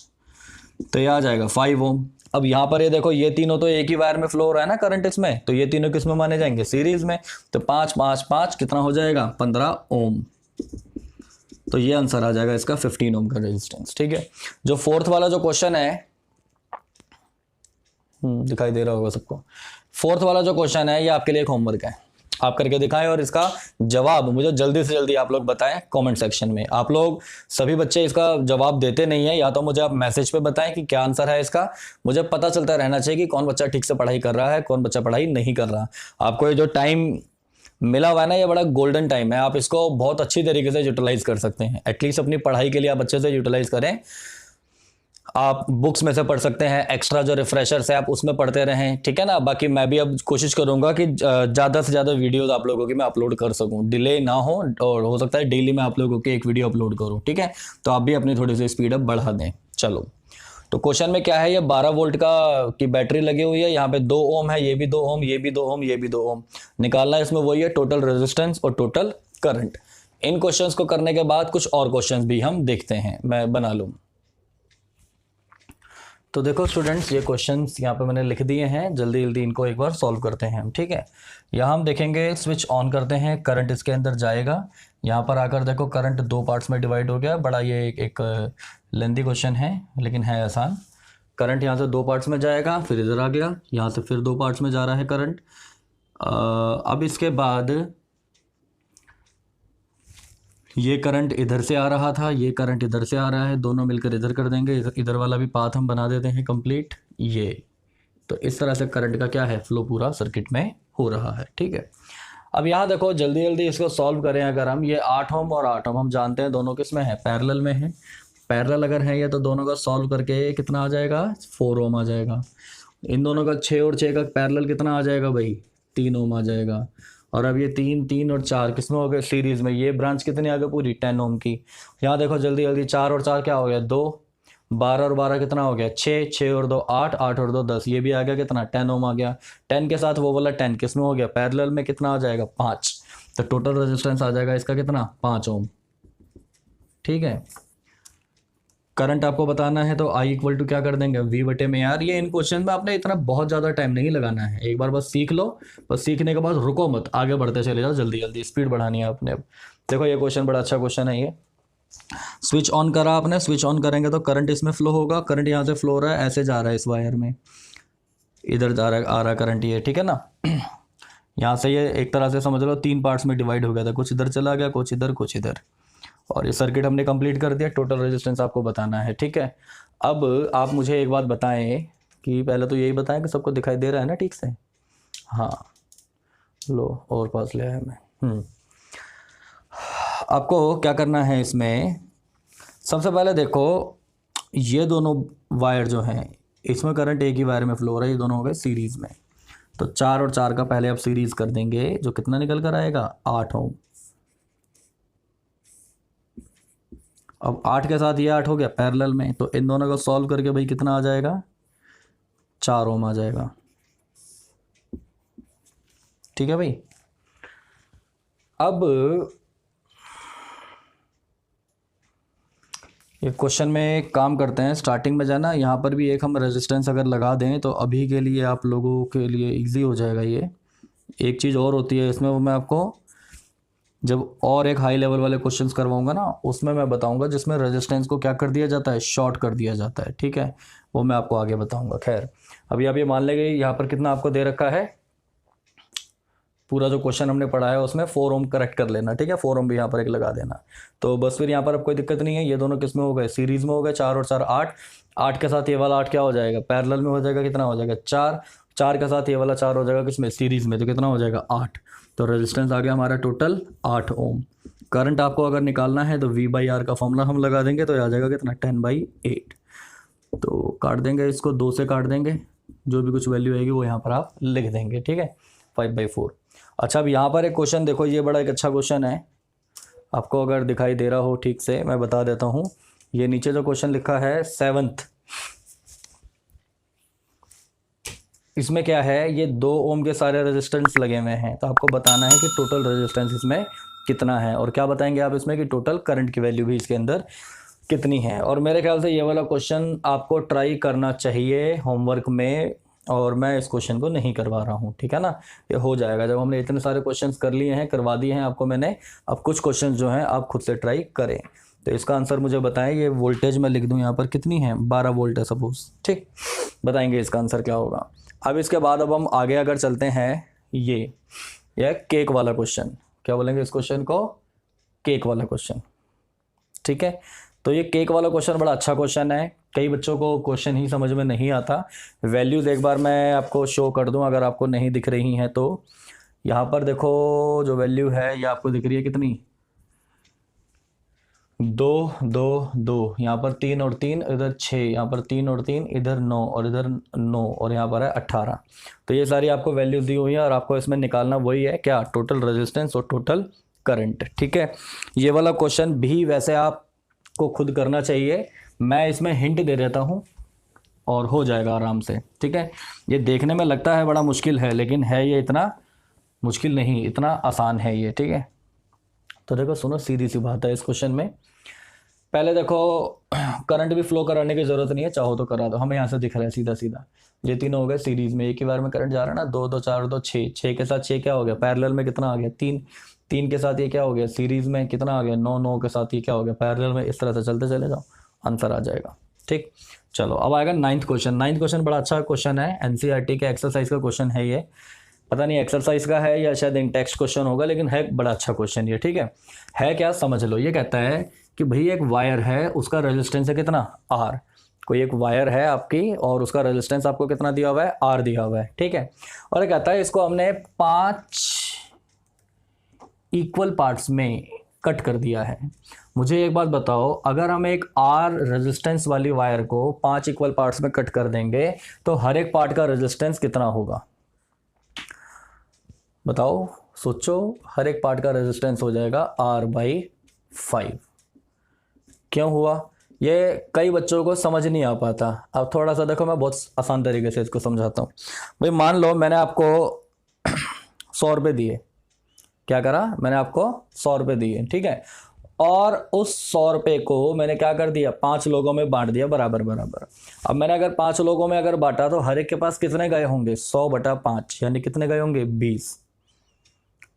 तो यह आ जाएगा 5 ओम। अब यहां पर ये देखो ये तीनों तो एक ही वायर में फ्लो हो रहा है ना करंट इसमें, तो ये तीनों किस में माने जाएंगे सीरीज में। तो 5 5 5 कितना हो जाएगा 15 ओम। तो ये आंसर आ जाएगा इसका 15 ओम का रेजिस्टेंस, ठीक है। जो फोर्थ वाला जो क्वेश्चन है दिखाई दे रहा होगा सबको। फोर्थ वाला जो क्वेश्चन है ये आपके लिए एक होमवर्क है, आप करके दिखाएं और इसका जवाब मुझे जल्दी से जल्दी आप लोग बताएं कमेंट सेक्शन में। आप लोग सभी बच्चे इसका जवाब देते नहीं है, या तो मुझे आप मैसेज पे बताएं कि क्या आंसर है इसका, मुझे पता चलता रहना चाहिए कि कौन बच्चा ठीक से पढ़ाई कर रहा है, कौन बच्चा पढ़ाई नहीं कर रहा। आपको ये जो टाइम मिला हुआ है ना, ये बड़ा गोल्डन टाइम है, आप इसको बहुत अच्छी तरीके से यूटिलाइज कर सकते हैं। एटलीस्ट अपनी पढ़ाई के लिए आप अच्छे से यूटिलाइज करें। आप बुक्स में से पढ़ सकते हैं, एक्स्ट्रा जो रिफ्रेशर्स है आप उसमें पढ़ते रहें, ठीक है ना। बाकी मैं भी अब कोशिश करूंगा कि ज़्यादा से ज़्यादा वीडियोस आप लोगों की मैं अपलोड कर सकूं, डिले ना हो, और हो सकता है डेली मैं आप लोगों की एक वीडियो अपलोड करूं, ठीक है। तो आप भी अपनी थोड़ी सी स्पीड अप बढ़ा दें। चलो, तो क्वेश्चन में क्या है, ये 12 वोल्ट का की बैटरी लगी हुई है, यहाँ पे 2 ओम है, ये भी 2 ओम, ये भी 2 ओम, ये भी 2 ओम। निकालना है इसमें वही है टोटल रेजिस्टेंस और टोटल करंट। इन क्वेश्चंस को करने के बाद कुछ और क्वेश्चंस भी हम देखते हैं, मैं बना लूँ। तो देखो स्टूडेंट्स, ये क्वेश्चंस यहाँ पे मैंने लिख दिए हैं, जल्दी जल्दी इनको एक बार सॉल्व करते हैं हम, ठीक है। यहाँ हम देखेंगे, स्विच ऑन करते हैं, करंट इसके अंदर जाएगा। यहाँ पर आकर देखो करंट 2 पार्ट्स में डिवाइड हो गया। बड़ा ये एक लेंथी क्वेश्चन है लेकिन है आसान। करंट यहाँ से 2 पार्ट्स में जाएगा, फिर इधर आ गया, यहाँ से फिर 2 पार्ट्स में जा रहा है करंट। अब इसके बाद ये करंट इधर से आ रहा था, ये करंट इधर से आ रहा है, दोनों मिलकर इधर कर देंगे, इधर वाला भी पाथ हम बना देते हैं कंप्लीट। ये तो इस तरह से करंट का क्या है, फ्लो पूरा सर्किट में हो रहा है, ठीक है। अब यहाँ देखो जल्दी जल्दी इसको सॉल्व करें। अगर हम ये 8 ओम और 8 ओम हम जानते हैं दोनों किस में है, पैरेलल में है। पैरेलल अगर है ये तो दोनों का सॉल्व करके कितना आ जाएगा, 4 ओम आ जाएगा। इन दोनों का 6 और 6 का पैरेलल कितना आ जाएगा भाई, 3 ओम आ जाएगा। और अब ये 3, 3 और 4 किसमें हो गए, सीरीज में। ये ब्रांच कितनी आ गई पूरी, 10 ओम की। यहाँ देखो जल्दी जल्दी, 4 और 4 क्या हो गया, 2, 12 और 12 कितना हो गया, 6, 6 और 2 8, 8 और 2 10, ये भी आ गया कितना, 10 ओम आ गया। 10 के साथ वो वाला 10 किसमें हो गया, पैरेलल में, कितना आ जाएगा, 5। तो टोटल रेजिस्टेंस आ जाएगा इसका कितना, 5 ओम, ठीक है। करंट आपको बताना है तो I इक्वल टू क्या कर देंगे, V बटे में। यार ये इन क्वेश्चन में आपने इतना बहुत ज़्यादा टाइम नहीं लगाना है, एक बार बस सीख लो, बस सीखने के बाद रुको मत, आगे बढ़ते चले जाओ, जल्दी जल्दी स्पीड बढ़ानी है आपने। अब देखो ये क्वेश्चन बड़ा अच्छा क्वेश्चन है। ये स्विच ऑन करा आपने, स्विच ऑन करेंगे तो करंट इसमें फ्लो होगा। करंट यहाँ से फ्लो हो रहा है, ऐसे जा रहा है इस वायर में, इधर जा रहा है, आ रहा है करंट ये, ठीक है ना। यहाँ से ये एक तरह से समझ लो 3 पार्ट्स में डिवाइड हो गया था, कुछ इधर चला गया, कुछ इधर, कुछ इधर, और ये सर्किट हमने कंप्लीट कर दिया। टोटल रेजिस्टेंस आपको बताना है, ठीक है। अब आप मुझे एक बात बताएं कि पहले तो यही बताएं कि सबको दिखाई दे रहा है ना ठीक से, हाँ लो और पास ले आया मैं। आपको क्या करना है इसमें, सबसे पहले देखो ये दोनों वायर जो हैं इसमें करंट एक ही वायर में फ्लो हो रहा है, ये दोनों हो गए सीरीज में। तो 4 और 4 का पहले आप सीरीज कर देंगे, जो कितना निकल कर आएगा, 8 ओम। अब 8 के साथ ये 8 हो गया पैरेलल में, तो इन दोनों को सॉल्व करके भाई कितना आ जाएगा, 4 ओम आ जाएगा, ठीक है भाई। अब ये क्वेश्चन में एक काम करते हैं, स्टार्टिंग में जाना, यहाँ पर भी एक हम रेजिस्टेंस अगर लगा दें तो अभी के लिए आप लोगों के लिए इजी हो जाएगा ये। एक चीज़ और होती है इसमें, वो मैं आपको जब और एक हाई लेवल वाले क्वेश्चंस करवाऊंगा ना, उसमें मैं बताऊंगा जिसमें रेजिस्टेंस को क्या कर दिया जाता है, शॉर्ट कर दिया जाता है, ठीक है। वो मैं आपको आगे बताऊंगा। खैर अभी आप ये मान लेंगे यहाँ पर कितना आपको दे रखा है, पूरा जो क्वेश्चन हमने पढ़ा है उसमें 4 ओम करेक्ट कर लेना, ठीक है। 4 ओम भी यहाँ पर एक लगा देना, तो बस फिर यहाँ पर अब कोई दिक्कत नहीं है। ये दोनों किस में हो गए, सीरीज में हो गए, 4 और 4 8। 8 के साथ ये वाला 8 क्या हो जाएगा, पैरेलल में हो जाएगा, कितना हो जाएगा, 4। 4 के साथ ये वाला 4 हो जाएगा किसमें, सीरीज में, तो कितना हो जाएगा, 8। तो रेजिस्टेंस आ गया हमारा टोटल 8 ओम। करंट आपको अगर निकालना है तो V/R का फॉर्मूला हम लगा देंगे, तो आ जाएगा कितना, 10/8। तो काट देंगे इसको, 2 से काट देंगे, जो भी कुछ वैल्यू आएगी वो यहाँ पर आप लिख देंगे, ठीक है, 5/4। अच्छा अब यहाँ पर एक क्वेश्चन देखो, ये बड़ा एक अच्छा क्वेश्चन है, आपको अगर दिखाई दे रहा हो ठीक से मैं बता देता हूँ। ये नीचे जो क्वेश्चन लिखा है 7th, इसमें क्या है, ये 2 ओम के सारे रेजिस्टेंस लगे हुए हैं, तो आपको बताना है कि टोटल रेजिस्टेंस इसमें कितना है, और क्या बताएंगे आप इसमें कि टोटल करंट की वैल्यू भी इसके अंदर कितनी है। और मेरे ख्याल से ये वाला क्वेश्चन आपको ट्राई करना चाहिए होमवर्क में, और मैं इस क्वेश्चन को नहीं करवा रहा हूँ, ठीक है ना। ये हो जाएगा, जब हमने इतने सारे क्वेश्चंस कर लिए हैं, करवा दिए हैं आपको मैंने, अब कुछ क्वेश्चंस जो हैं आप खुद से ट्राई करें। तो इसका आंसर मुझे बताएं। ये वोल्टेज मैं लिख दूं यहाँ पर, कितनी है, 12 वोल्ट है सपोज, ठीक, बताएंगे इसका आंसर क्या होगा। अब इसके बाद अब हम आगे अगर चलते हैं, ये केक वाला क्वेश्चन, क्या बोलेंगे इस क्वेश्चन को, केक वाला क्वेश्चन, ठीक है। तो ये केक वाला क्वेश्चन बड़ा अच्छा क्वेश्चन है, कई बच्चों को क्वेश्चन ही समझ में नहीं आता। वैल्यूज एक बार मैं आपको शो कर दूं अगर आपको नहीं दिख रही हैं तो। यहाँ पर देखो जो वैल्यू है ये आपको दिख रही है कितनी, 2 2 2, यहाँ पर 3 और 3, इधर 6, यहाँ पर 3 और 3, इधर 9 और इधर 9, और यहाँ पर है 18। तो ये सारी आपको वैल्यूज दी हुई है और आपको इसमें निकालना वही है क्या, टोटल रेजिस्टेंस और टोटल करंट, ठीक है। ये वाला क्वेश्चन भी वैसे आपको खुद करना चाहिए, मैं इसमें हिंट दे देता हूँ और हो जाएगा आराम से, ठीक है। ये देखने में लगता है बड़ा मुश्किल है, लेकिन है ये इतना मुश्किल नहीं, इतना आसान है ये, ठीक है। तो देखो सुनो, सीधी सी बात है इस क्वेश्चन में। पहले देखो करंट भी फ्लो कराने की जरूरत नहीं है, चाहो तो करा दो, हमें यहाँ से दिख रहा है सीधा सीधा, ये तीनों हो गए सीरीज में, एक ही बार में करंट जा रहा है ना, 2 2 4 2 6, 6 के साथ 6 क्या हो गया, पैरेलल में कितना आ गया, 3, 3 के साथ ये क्या हो गया, सीरीज में कितना आ गया, 9, 9 के साथ ये क्या हो गया, पैरेलल में। इस तरह से चलते चले जाओ, आंसर आ जाएगा, ठीक। चलो अब आएगा 9th क्वेश्चन। 9th क्वेश्चन बड़ा अच्छा क्वेश्चन है, एनसीईआरटी के एक्सरसाइज का क्वेश्चन है ये, पता नहीं एक्सरसाइज का है या शायद इन टेक्स्ट क्वेश्चन होगा, लेकिन है बड़ा अच्छा क्वेश्चन ये, ठीक है क्या, समझ लो। ये कहता है कि भाई एक वायर है, उसका रेजिस्टेंस है कितना, R। कोई एक वायर है आपकी और उसका रेजिस्टेंस आपको कितना दिया हुआ है, R दिया हुआ है, ठीक है। और ये कहता है इसको हमने 5 इक्वल पार्ट्स में कट कर दिया है। मुझे एक बात बताओ, अगर हम एक R रेजिस्टेंस वाली वायर को 5 इक्वल पार्ट्स में कट कर देंगे तो हर एक पार्ट का रेजिस्टेंस कितना होगा, बताओ, सोचो। हर एक पार्ट का रेजिस्टेंस हो जाएगा R/5। क्यों हुआ, ये कई बच्चों को समझ नहीं आ पाता। अब थोड़ा सा देखो, मैं बहुत आसान तरीके से इसको समझाता हूँ। भाई मान लो मैंने आपको 100 रुपये दिए, क्या करा, मैंने आपको 100 रुपये दिए, ठीक है। और उस 100 रुपये को मैंने क्या कर दिया, 5 लोगों में बांट दिया बराबर बराबर। अब मैंने अगर 5 लोगों में अगर बांटा तो हर एक के पास कितने गए होंगे, 100/5, यानी कितने गए होंगे, 20।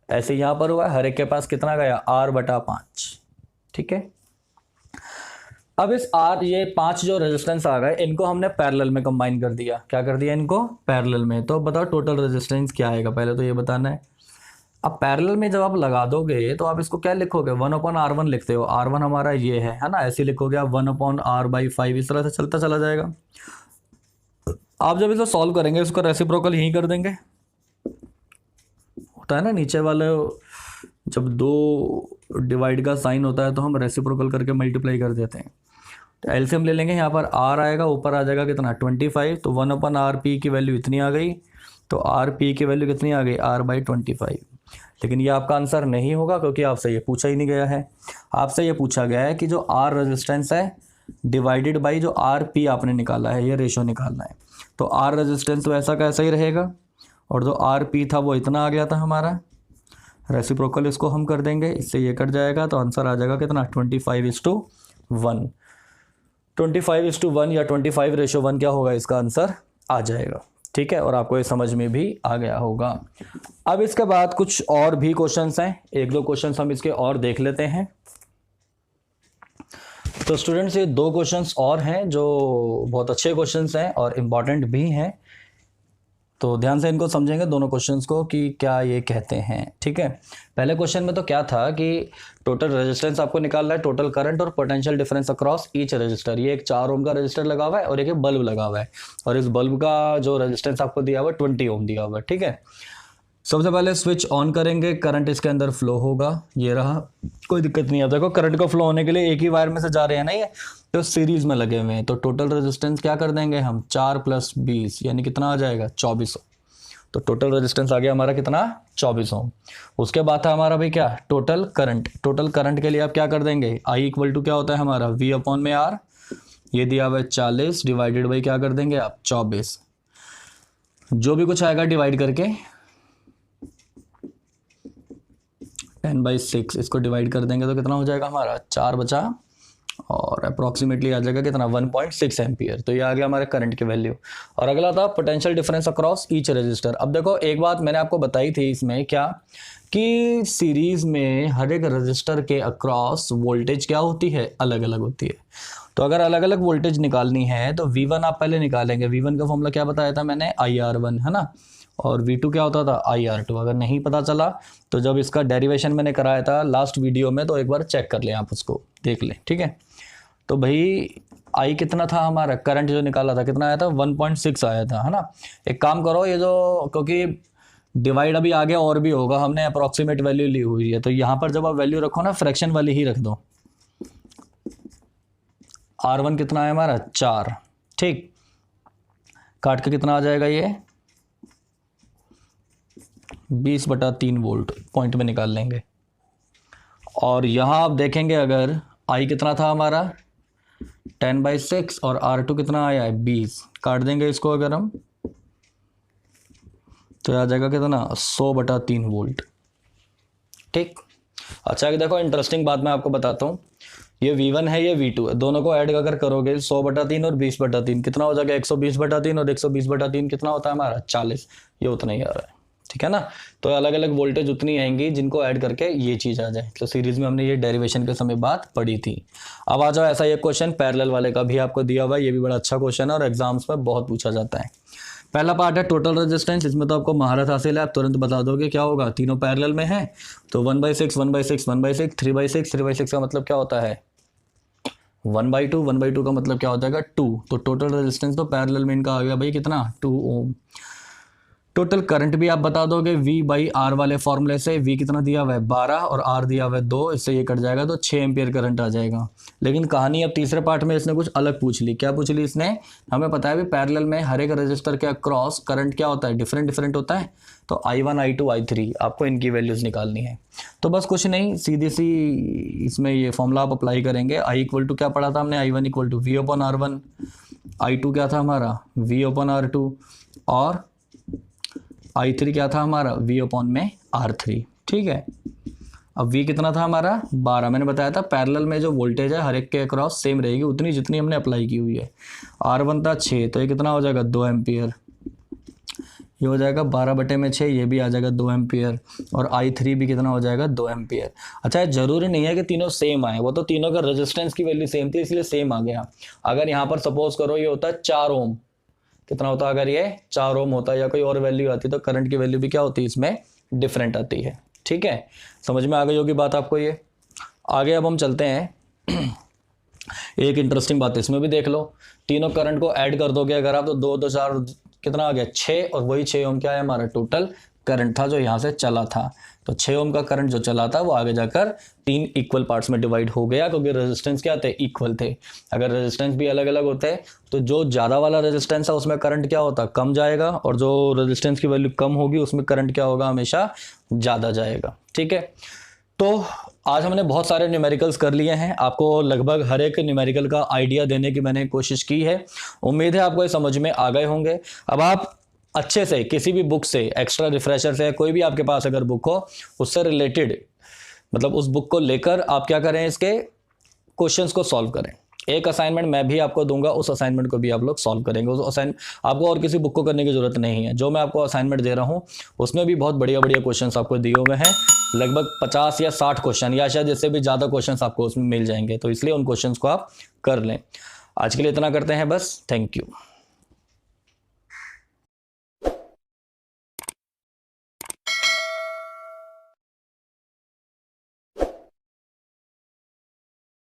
ऐसे यहाँ पर हुआ, हर एक के पास कितना गया, R/5, ठीक है। अब इस R, ये 5 जो रेजिस्टेंस आ गए, इनको हमने पैरेलल में कंबाइन कर दिया, क्या कर दिया, इनको पैरेलल में। तो बताओ टोटल रेजिस्टेंस क्या आएगा, पहले तो ये बताना है। अब पैरेलल में जब आप लगा दोगे तो आप इसको क्या लिखोगे, 1/R1 लिखते हो, R1 हमारा ये है ना, ऐसे लिखोगे आप 1/R/5, इस तरह से चलता चला जाएगा। आप जब इसे सॉल्व करेंगे इसको रेसिप्रोकल यहीं कर देंगे, होता है ना नीचे वाले, जब 2 डिवाइड का साइन होता है तो हम रेसिप्रोकल करके मल्टीप्लाई कर देते हैं। तो एलसीएम ले लेंगे, यहाँ पर R आएगा, ऊपर आ जाएगा कितना, 25, तो 1/RP की वैल्यू इतनी आ गई, तो RP की वैल्यू कितनी आ गई, R/25। लेकिन ये आपका आंसर नहीं होगा क्योंकि आपसे ये पूछा ही नहीं गया है। आपसे ये पूछा गया है कि जो R रेजिस्टेंस है डिवाइडेड बाई जो RP आपने निकाला है, ये रेशो निकालना है। तो R रेजिस्टेंस तो ऐसा का ऐसा ही रहेगा, और जो RP था वो इतना आ गया था हमारा, रेसिप्रोकल इसको हम कर देंगे, इससे ये कट जाएगा, तो आंसर आ जाएगा कितना, 25:1। 25:1 या 25:1 क्या होगा, इसका आंसर आ जाएगा, ठीक है। और आपको ये समझ में भी आ गया होगा। अब इसके बाद कुछ और भी क्वेश्चंस हैं, 1-2 क्वेश्चंस हम इसके और देख लेते हैं। तो स्टूडेंट्स ये 2 क्वेश्चंस और हैं जो बहुत अच्छे क्वेश्चंस हैं और इम्पॉर्टेंट भी हैं, तो ध्यान से इनको समझेंगे दोनों क्वेश्चंस को कि क्या ये कहते हैं, ठीक है। पहले क्वेश्चन में तो क्या था कि टोटल रेजिस्टेंस आपको निकालना है, टोटल करंट और potential difference across each resistor. ये एक 4 ओम का रजिस्टर लगा हुआ है और एक बल्ब लगा हुआ है, और इस बल्ब का जो रेजिस्टेंस आपको दिया हुआ है 20 ओम दिया हुआ है, ठीक है। सबसे पहले स्विच ऑन करेंगे, करंट इसके अंदर फ्लो होगा, ये रहा, कोई दिक्कत नहीं है। देखो करंट को फ्लो होने के लिए एक ही वायर में से जा रहे हैं ना, ये तो सीरीज में लगे हुए हैं, तो टोटल रेजिस्टेंस क्या कर देंगे हम, 4 + 20 यानी कितना आ जाएगा, 2400। तो टोटल रेजिस्टेंस आ गया हमारा कितना, 2400। उसके बाद था हमारा भाई क्या, टोटल करंट। टोटल करंट के लिए आप क्या कर देंगे, I = क्या होता है हमारा, V/R, ये दिया हुआ है 40 डिवाइडेड बाई क्या कर देंगे आप, 24। जो भी कुछ आएगा डिवाइड करके 10/6 इसको डिवाइड कर देंगे तो कितना हो जाएगा हमारा, 4 बचा, और अप्रॉक्सीमेटली आ जाएगा कितना, 1.6 एम्पियर। तो ये आ गया हमारे करंट की वैल्यू। और अगला था potential difference across each resistor. अब देखो एक बात मैंने आपको बताई थी इसमें क्या, कि सीरीज में हर एक रजिस्टर के अक्रॉस वोल्टेज क्या होती है, अलग अलग होती है। तो अगर अलग अलग वोल्टेज निकालनी है तो V1 आप पहले निकालेंगे। V1 का फॉर्मूला क्या बताया था मैंने, IR1 है ना, और V2 क्या होता था, IR2। अगर नहीं पता चला तो जब इसका डेरिवेशन मैंने कराया था लास्ट वीडियो में, तो एक बार चेक कर लें, आप उसको देख लें, ठीक है। तो भाई I कितना था हमारा, करंट जो निकाला था कितना आया था, 1.6 आया था, है ना। एक काम करो, ये जो, क्योंकि डिवाइड अभी आगे और भी होगा, हमने अप्रॉक्सीमेट वैल्यू ली हुई है, तो यहाँ पर जब आप वैल्यू रखो ना, फ्रैक्शन वाली ही रख दो। R1 कितना है हमारा, 4, ठीक। काट के कितना आ जाएगा ये, 20/3 वोल्ट पॉइंट में निकाल लेंगे। और यहाँ आप देखेंगे अगर I कितना था हमारा, 10/6, और R2 कितना आया है, 20। काट देंगे इसको अगर हम, तो आ जाएगा कितना, 100/3 वोल्ट, ठीक। अच्छा कि देखो, इंटरेस्टिंग बात मैं आपको बताता हूँ, ये V1 है, ये V2 है, दोनों को ऐड अगर करोगे 100/3 और 20/3 कितना हो जाएगा, 120/3, और 120/3 कितना होता है हमारा, 40। ये उतना ही आ रहा है, ठीक है ना। तो अलग अलग वोल्टेज उतनी आएंगी जिनको ऐड करके ये चीज़ आ जाए। तो सीरीज में हमने ये डेरिवेशन के समय बात पढ़ी थी। अब आ जाओ, ऐसा ये क्वेश्चन पैरेलल वाले का भी आपको दिया हुआ है, ये भी बड़ा अच्छा क्वेश्चन है और एग्जाम्स में बहुत पूछा जाता है। पहला पार्ट है टोटल रेजिस्टेंस, इसमें तो आपको महारत हासिल है, आप तुरंत बता दोगे क्या होगा, तीनों पैरेलल में है तो 1/6 1/6 1/6 3/6 3/6 का मतलब क्या होता है, 1/2 1/2 का मतलब क्या होता है, 2। तो टोटल रेजिस्टेंस तो पैरेलल में इनका आ गया भाई कितना, 2 ओम। टोटल करंट भी आप बता दोगे V/R वाले फॉर्मूले से। V कितना दिया हुआ है, 12, और R दिया हुआ है 2, इससे ये कट जाएगा तो 6 एम्पियर करंट आ जाएगा। लेकिन कहानी अब तीसरे पार्ट में इसने कुछ अलग पूछ ली। क्या पूछ ली इसने, हमें पता है भी पैरेलल में हर एक रजिस्टर के अक्रॉस करंट क्या होता है, डिफरेंट होता है। तो I1 I2 I3 आपको इनकी वैल्यूज निकालनी है। तो बस कुछ नहीं, सीधी सी इसमें ये फॉर्मूला आप अप्लाई करेंगे। I इक्वल टू क्या पढ़ा था हमने, I1 equal to V/R1, I2 क्या था हमारा, V/R2, और I3 क्या था हमारा, V/R3, ठीक है। अब V कितना था हमारा, 12। मैंने बताया था पैरेलल में जो वोल्टेज है हर एक के अक्रॉस सेम रहेगी, उतनी जितनी हमने अप्लाई की हुई है। R1 था 6, तो ये कितना हो जाएगा, 2 एम्पियर। ये हो जाएगा 12/6, ये भी आ जाएगा 2 एम्पियर। और I3 भी कितना हो जाएगा, 2 एम्पियर। अच्छा, जरूरी नहीं है कि तीनों सेम आए, वो तो तीनों का रेजिस्टेंस की वैल्यू सेम थी इसलिए सेम आ गया। अगर यहाँ पर सपोज करो ये होता है 4 ओम, कितना होता है, अगर ये 4 ओम होता है या कोई और वैल्यू आती तो करंट की वैल्यू भी क्या होती है, इसमें डिफरेंट आती है, ठीक है। समझ में आ गई होगी बात आपको ये। आगे अब हम चलते हैं। एक इंटरेस्टिंग बात इसमें भी देख लो, तीनों करंट को ऐड कर दोगे अगर आप, तो 2 2 4 कितना आ गया, 6, और वही 6 ओम क्या है हमारा टोटल करंट था जो यहाँ से चला था। तो 6 ओम का करंट जो चला था वो आगे जाकर 3 इक्वल पार्ट्स में डिवाइड हो गया, क्योंकि रेजिस्टेंस क्या थे, इक्वल थे। अगर रेजिस्टेंस भी अलग अलग होते तो जो ज़्यादा वाला रेजिस्टेंस है उसमें करंट क्या होता, कम जाएगा, और जो रेजिस्टेंस की वैल्यू कम होगी उसमें करंट क्या होगा, हमेशा ज़्यादा जाएगा, ठीक है। तो आज हमने बहुत सारे न्यूमेरिकल्स कर लिए हैं, आपको लगभग हर एक न्यूमेरिकल का आइडिया देने की मैंने कोशिश की है। उम्मीद है आपको ये समझ में आ गए होंगे। अब आप अच्छे से किसी भी बुक से, एक्स्ट्रा रिफ्रेशर से, कोई भी आपके पास अगर बुक हो उससे रिलेटेड, मतलब उस बुक को लेकर आप क्या करें, इसके क्वेश्चंस को सॉल्व करें। एक असाइनमेंट मैं भी आपको दूंगा, उस असाइनमेंट को भी आप लोग सॉल्व करेंगे। उस आपको और किसी बुक को करने की जरूरत नहीं है। जो मैं आपको असाइनमेंट दे रहा हूँ उसमें भी बहुत बढ़िया बढ़िया क्वेश्चंस आपको दिए हुए हैं, लगभग 50 या 60 क्वेश्चन, या शायद इससे भी ज़्यादा क्वेश्चंस आपको उसमें मिल जाएंगे। तो इसलिए उन क्वेश्चंस को आप कर लें। आज के लिए इतना करते हैं बस। Thank you.